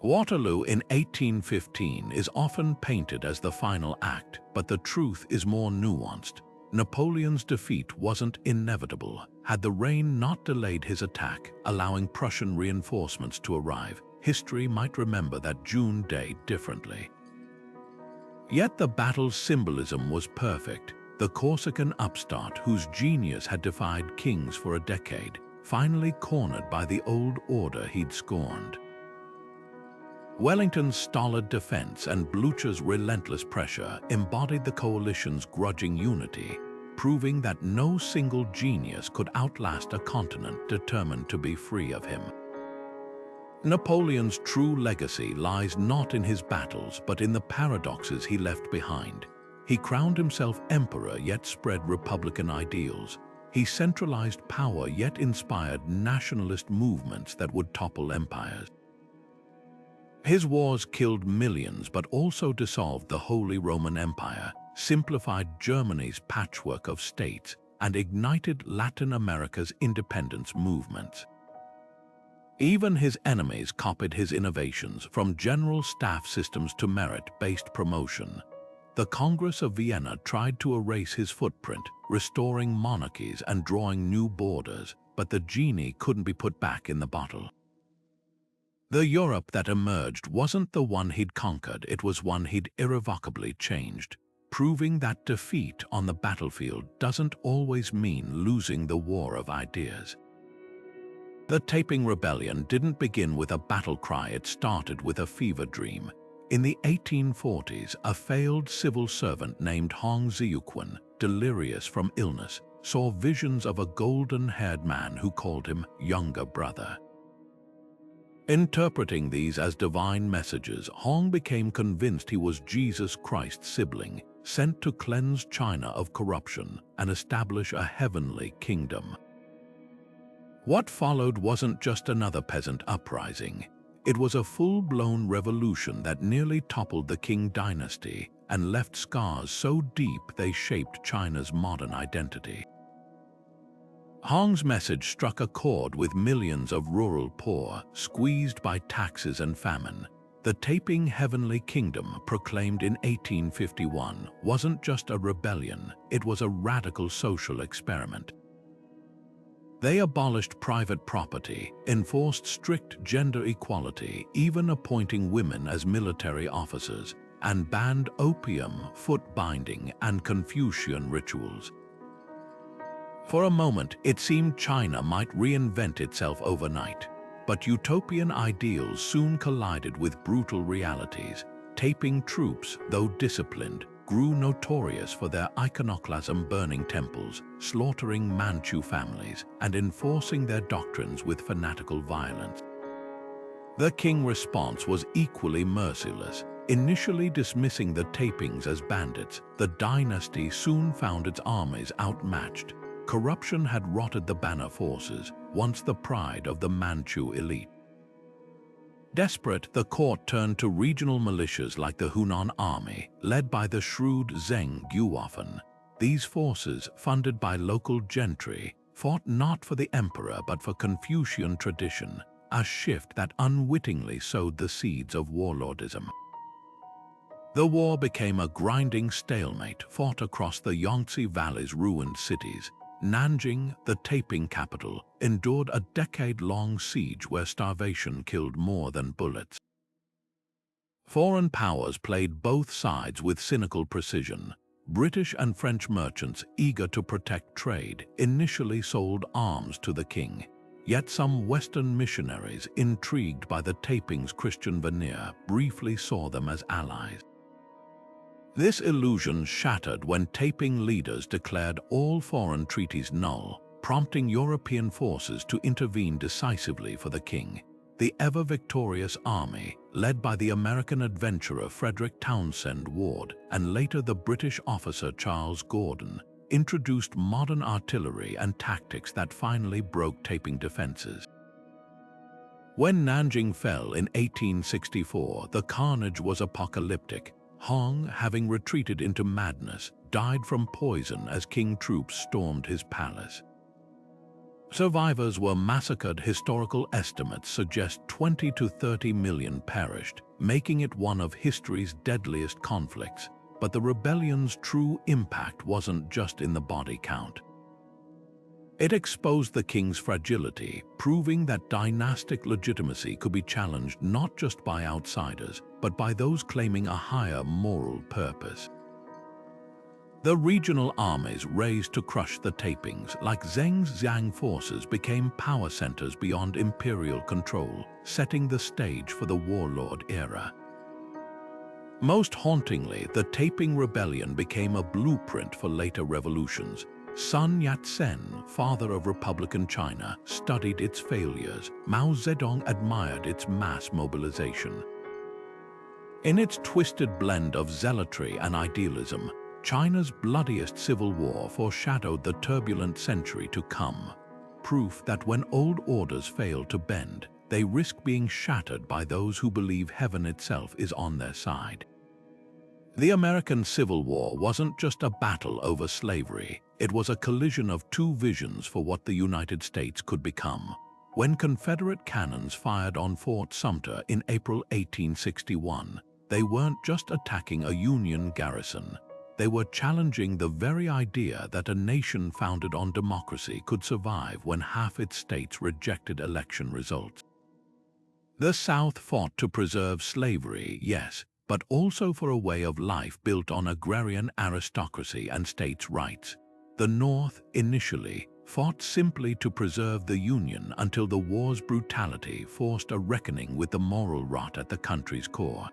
Waterloo in 1815 is often painted as the final act, but the truth is more nuanced. Napoleon's defeat wasn't inevitable. Had the rain not delayed his attack, allowing Prussian reinforcements to arrive, history might remember that June day differently. Yet the battle's symbolism was perfect. The Corsican upstart, whose genius had defied kings for a decade, finally cornered by the old order he'd scorned. Wellington's stolid defense and Blucher's relentless pressure embodied the coalition's grudging unity. proving that no single genius could outlast a continent determined to be free of him. Napoleon's true legacy lies not in his battles, but in the paradoxes he left behind. He crowned himself emperor yet spread republican ideals. He centralized power yet inspired nationalist movements that would topple empires. His wars killed millions but also dissolved the Holy Roman Empire, simplified Germany's patchwork of states, and ignited Latin America's independence movements. Even his enemies copied his innovations, from general staff systems to merit-based promotion. The Congress of Vienna tried to erase his footprint, restoring monarchies and drawing new borders, but the genie couldn't be put back in the bottle. The Europe that emerged wasn't the one he'd conquered, it was one he'd irrevocably changed, proving that defeat on the battlefield doesn't always mean losing the war of ideas. The Taiping Rebellion didn't begin with a battle cry, it started with a fever dream. In the 1840s, a failed civil servant named Hong Ziyuquan, delirious from illness, saw visions of a golden-haired man who called him younger brother. Interpreting these as divine messages, Hong became convinced he was Jesus Christ's sibling, sent to cleanse China of corruption and establish a heavenly kingdom. What followed wasn't just another peasant uprising. It was a full-blown revolution that nearly toppled the Qing dynasty and left scars so deep they shaped China's modern identity. Hong's message struck a chord with millions of rural poor, squeezed by taxes and famine. The Taiping Heavenly Kingdom, proclaimed in 1851, wasn't just a rebellion, it was a radical social experiment. They abolished private property, enforced strict gender equality, even appointing women as military officers, and banned opium, foot binding, and Confucian rituals. For a moment, it seemed China might reinvent itself overnight, but utopian ideals soon collided with brutal realities. Taiping troops, though disciplined, grew notorious for their iconoclasm, burning temples, slaughtering Manchu families, and enforcing their doctrines with fanatical violence. The Qing response was equally merciless. Initially dismissing the Taipings as bandits, the dynasty soon found its armies outmatched. Corruption had rotted the banner forces, once the pride of the Manchu elite. Desperate, the court turned to regional militias like the Hunan army, led by the shrewd Zheng Guofan. These forces, funded by local gentry, fought not for the emperor but for Confucian tradition, a shift that unwittingly sowed the seeds of warlordism. The war became a grinding stalemate fought across the Yangtze Valley's ruined cities. Nanjing, the Taiping capital, endured a decade-long siege where starvation killed more than bullets. Foreign powers played both sides with cynical precision. British and French merchants, eager to protect trade, initially sold arms to the king. Yet some Western missionaries, intrigued by the Taiping's Christian veneer, briefly saw them as allies. This illusion shattered when Taiping leaders declared all foreign treaties null, prompting European forces to intervene decisively for the king. The ever-victorious army, led by the American adventurer Frederick Townsend Ward and later the British officer Charles Gordon, introduced modern artillery and tactics that finally broke Taiping defenses. When Nanjing fell in 1864, the carnage was apocalyptic. Hong, having retreated into madness, died from poison as Qing troops stormed his palace. Survivors were massacred. Historical estimates suggest 20 to 30 million perished, making it one of history's deadliest conflicts. But the rebellion's true impact wasn't just in the body count. It exposed the king's fragility, proving that dynastic legitimacy could be challenged not just by outsiders, but by those claiming a higher moral purpose. The regional armies raised to crush the Taipings, like Zheng's Xiang forces, became power centers beyond imperial control, setting the stage for the warlord era. Most hauntingly, the Taiping Rebellion became a blueprint for later revolutions. Sun Yat-sen, father of Republican China, studied its failures. Mao Zedong admired its mass mobilization. In its twisted blend of zealotry and idealism, China's bloodiest civil war foreshadowed the turbulent century to come. Proof that when old orders fail to bend, they risk being shattered by those who believe heaven itself is on their side. The American Civil War wasn't just a battle over slavery. It was a collision of two visions for what the United States could become. When Confederate cannons fired on Fort Sumter in April 1861, they weren't just attacking a Union garrison. They were challenging the very idea that a nation founded on democracy could survive when half its states rejected election results. The South fought to preserve slavery, yes, but also for a way of life built on agrarian aristocracy and states' rights. The North, initially, fought simply to preserve the Union until the war's brutality forced a reckoning with the moral rot at the country's core.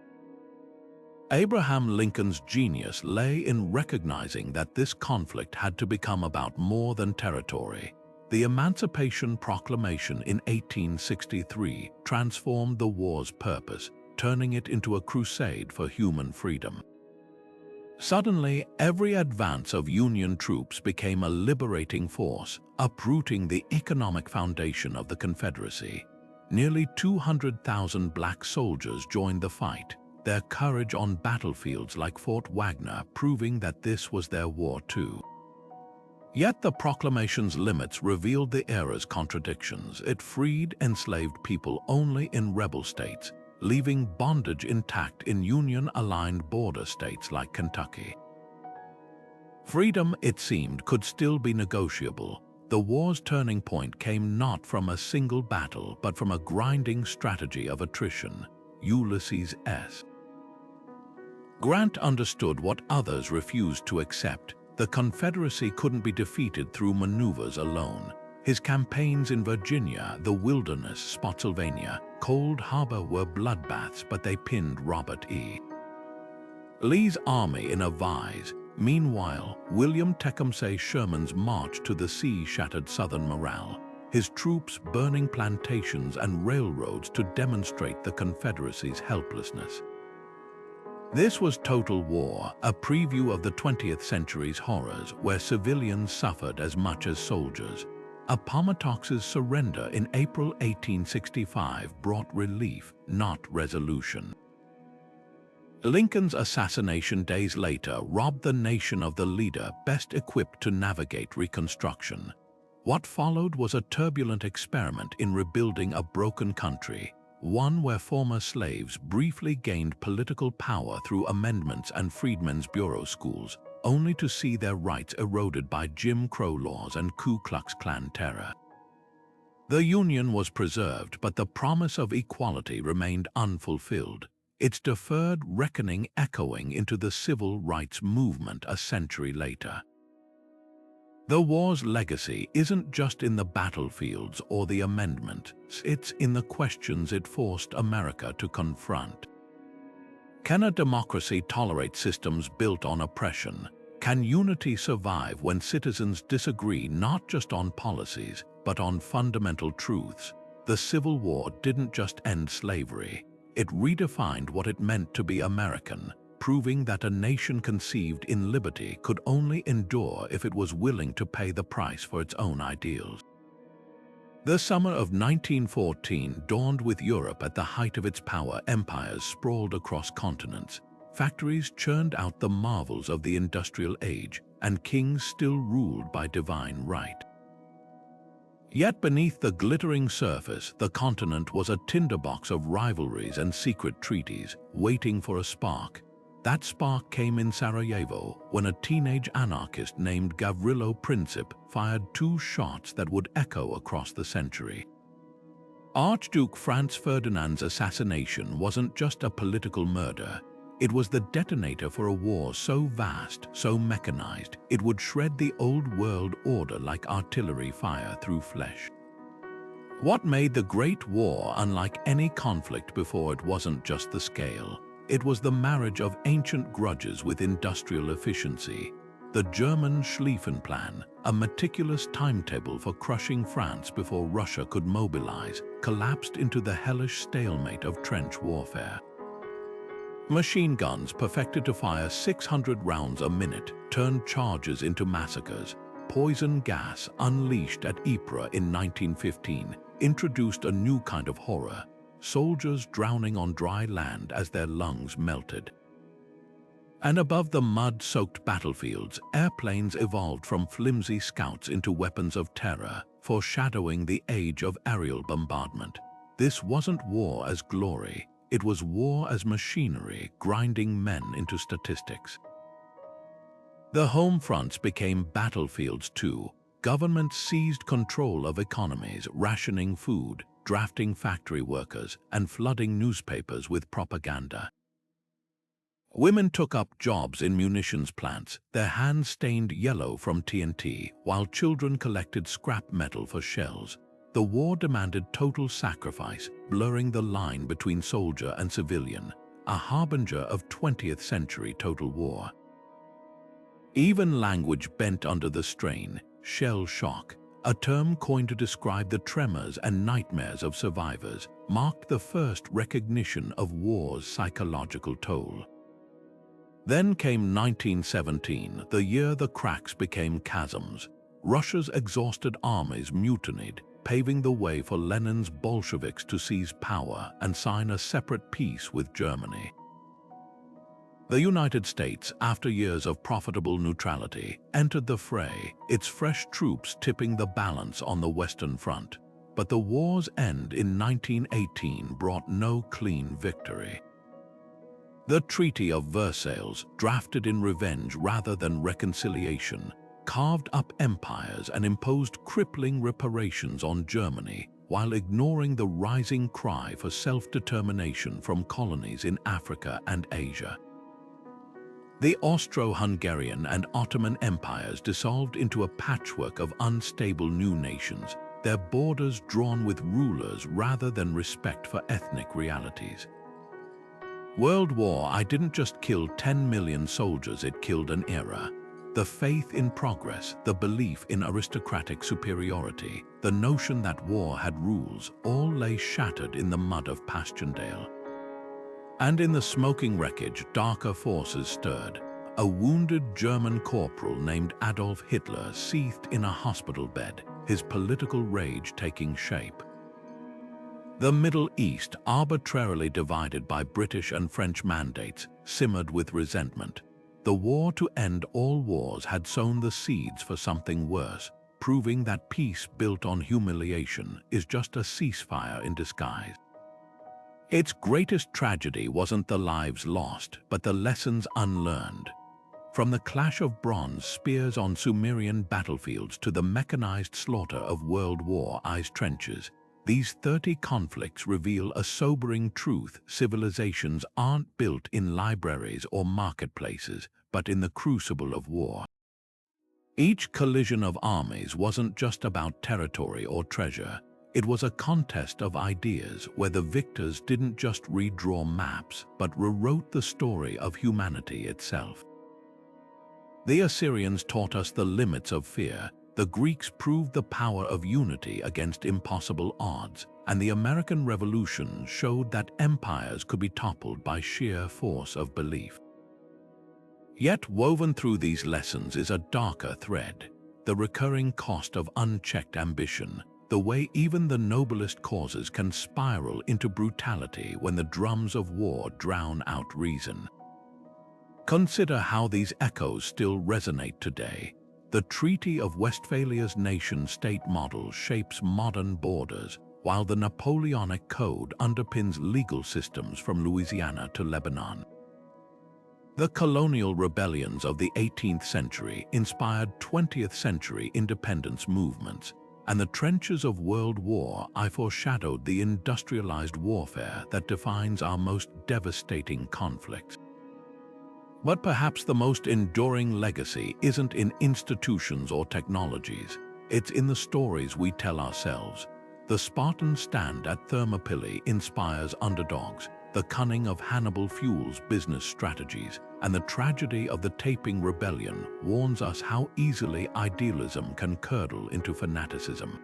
Abraham Lincoln's genius lay in recognizing that this conflict had to become about more than territory. The Emancipation Proclamation in 1863 transformed the war's purpose, turning it into a crusade for human freedom. Suddenly, every advance of Union troops became a liberating force, uprooting the economic foundation of the Confederacy. Nearly 200,000 black soldiers joined the fight, their courage on battlefields like Fort Wagner proving that this was their war too. Yet the proclamation's limits revealed the era's contradictions. It freed enslaved people only in rebel states, leaving bondage intact in Union-aligned border states like Kentucky. Freedom, it seemed, could still be negotiable. The war's turning point came not from a single battle, but from a grinding strategy of attrition. Ulysses S. Grant understood what others refused to accept. The Confederacy couldn't be defeated through maneuvers alone. His campaigns in Virginia, the Wilderness, Spotsylvania, Cold Harbor were bloodbaths, but they pinned Robert E. Lee's army in a vise. Meanwhile, William Tecumseh Sherman's march to the sea shattered Southern morale, his troops burning plantations and railroads to demonstrate the Confederacy's helplessness. This was total war, a preview of the 20th century's horrors, where civilians suffered as much as soldiers. Appomattox's surrender in April 1865 brought relief, not resolution. Lincoln's assassination days later robbed the nation of the leader best equipped to navigate Reconstruction. What followed was a turbulent experiment in rebuilding a broken country, one where former slaves briefly gained political power through amendments and freedmen's bureau schools, only to see their rights eroded by Jim Crow laws and Ku Klux Klan terror. The Union was preserved, but the promise of equality remained unfulfilled, its deferred reckoning echoing into the civil rights movement a century later. The war's legacy isn't just in the battlefields or the amendments, it's in the questions it forced America to confront. Can a democracy tolerate systems built on oppression? Can unity survive when citizens disagree not just on policies, but on fundamental truths? The Civil War didn't just end slavery. It redefined what it meant to be American, proving that a nation conceived in liberty could only endure if it was willing to pay the price for its own ideals. The summer of 1914 dawned with Europe at the height of its power. Empires sprawled across continents, factories churned out the marvels of the industrial age, and kings still ruled by divine right. Yet beneath the glittering surface, the continent was a tinderbox of rivalries and secret treaties, waiting for a spark. That spark came in Sarajevo when a teenage anarchist named Gavrilo Princip fired 2 shots that would echo across the century. Archduke Franz Ferdinand's assassination wasn't just a political murder. It was the detonator for a war so vast, so mechanized, it would shred the old world order like artillery fire through flesh. What made the Great War unlike any conflict before it wasn't just the scale. It was the marriage of ancient grudges with industrial efficiency. The German Schlieffenplan, a meticulous timetable for crushing France before Russia could mobilize, collapsed into the hellish stalemate of trench warfare. Machine guns perfected to fire 600 rounds a minute turned charges into massacres. Poison gas, unleashed at Ypres in 1915, introduced a new kind of horror: soldiers drowning on dry land as their lungs melted. And above the mud-soaked battlefields, airplanes evolved from flimsy scouts into weapons of terror, foreshadowing the age of aerial bombardment. This wasn't war as glory, it was war as machinery, grinding men into statistics. The home fronts became battlefields too. Governments seized control of economies, rationing food, drafting factory workers, and flooding newspapers with propaganda. Women took up jobs in munitions plants, their hands stained yellow from TNT, while children collected scrap metal for shells. The war demanded total sacrifice, blurring the line between soldier and civilian, a harbinger of 20th century total war. Even language bent under the strain. Shell shock, a term coined to describe the tremors and nightmares of survivors, marked the first recognition of war's psychological toll. Then came 1917, the year the cracks became chasms. Russia's exhausted armies mutinied, paving the way for Lenin's Bolsheviks to seize power and sign a separate peace with Germany. The United States, after years of profitable neutrality, entered the fray, its fresh troops tipping the balance on the Western Front. But the war's end in 1918 brought no clean victory. The Treaty of Versailles, drafted in revenge rather than reconciliation, carved up empires and imposed crippling reparations on Germany while ignoring the rising cry for self-determination from colonies in Africa and Asia. The Austro-Hungarian and Ottoman empires dissolved into a patchwork of unstable new nations, their borders drawn with rulers rather than respect for ethnic realities. World War I didn't just kill 10 million soldiers, it killed an era. The faith in progress, the belief in aristocratic superiority, the notion that war had rules, all lay shattered in the mud of Passchendaele. And in the smoking wreckage, darker forces stirred. A wounded German corporal named Adolf Hitler seethed in a hospital bed, his political rage taking shape. The Middle East, arbitrarily divided by British and French mandates, simmered with resentment. The war to end all wars had sown the seeds for something worse, proving that peace built on humiliation is just a ceasefire in disguise. Its greatest tragedy wasn't the lives lost, but the lessons unlearned. From the clash of bronze spears on Sumerian battlefields to the mechanized slaughter of World War I's trenches, these 30 conflicts reveal a sobering truth: civilizations aren't built in libraries or marketplaces, but in the crucible of war. Each collision of armies wasn't just about territory or treasure. It was a contest of ideas where the victors didn't just redraw maps, but rewrote the story of humanity itself. The Assyrians taught us the limits of fear, the Greeks proved the power of unity against impossible odds, and the American Revolution showed that empires could be toppled by sheer force of belief. Yet woven through these lessons is a darker thread: the recurring cost of unchecked ambition, the way even the noblest causes can spiral into brutality when the drums of war drown out reason. Consider how these echoes still resonate today. The Treaty of Westphalia's nation-state model shapes modern borders, while the Napoleonic Code underpins legal systems from Louisiana to Lebanon. The colonial rebellions of the 18th century inspired 20th century independence movements, and the trenches of World War I foreshadowed the industrialized warfare that defines our most devastating conflicts. But perhaps the most enduring legacy isn't in institutions or technologies. It's in the stories we tell ourselves. The Spartan stand at Thermopylae inspires underdogs. the cunning of Hannibal fuels business strategies, and the tragedy of the Taiping rebellion warns us how easily idealism can curdle into fanaticism.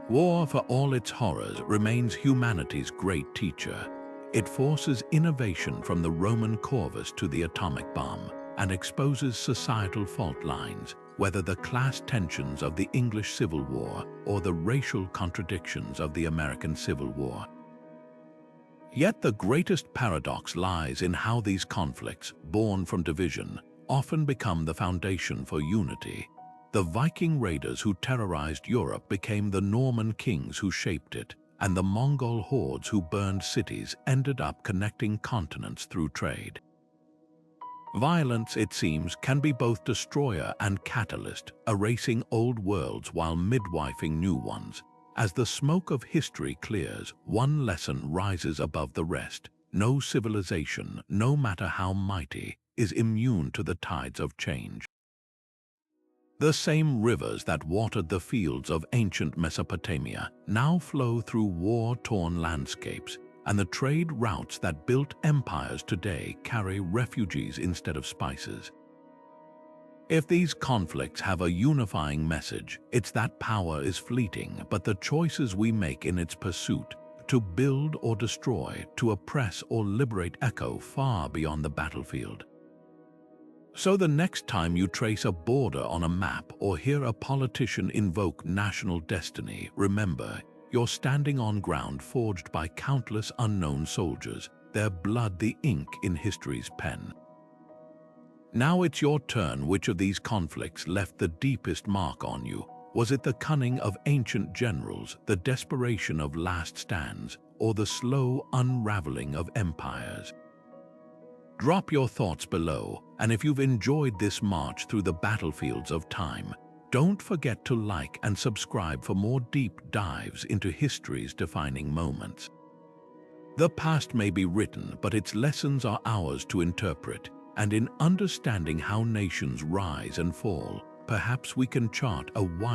War, for all its horrors, remains humanity's great teacher. It forces innovation from the Roman corvus to the atomic bomb and exposes societal fault lines, whether the class tensions of the English Civil War or the racial contradictions of the American Civil War. Yet the greatest paradox lies in how these conflicts, born from division, often become the foundation for unity. The Viking raiders who terrorized Europe became the Norman kings who shaped it, and the Mongol hordes who burned cities ended up connecting continents through trade. Violence, it seems, can be both destroyer and catalyst, erasing old worlds while midwifing new ones. As the smoke of history clears, one lesson rises above the rest. No civilization, no matter how mighty, is immune to the tides of change. The same rivers that watered the fields of ancient Mesopotamia now flow through war-torn landscapes, and the trade routes that built empires today carry refugees instead of spices. If these conflicts have a unifying message, it's that power is fleeting, but the choices we make in its pursuit, to build or destroy, to oppress or liberate, echo far beyond the battlefield. So the next time you trace a border on a map or hear a politician invoke national destiny, remember, you're standing on ground forged by countless unknown soldiers, their blood the ink in history's pen. Now it's your turn. Which of these conflicts left the deepest mark on you? Was it the cunning of ancient generals, the desperation of last stands, or the slow unraveling of empires? Drop your thoughts below, and if you've enjoyed this march through the battlefields of time, don't forget to like and subscribe for more deep dives into history's defining moments. The past may be written, but its lessons are ours to interpret, and in understanding how nations rise and fall, perhaps we can chart a wide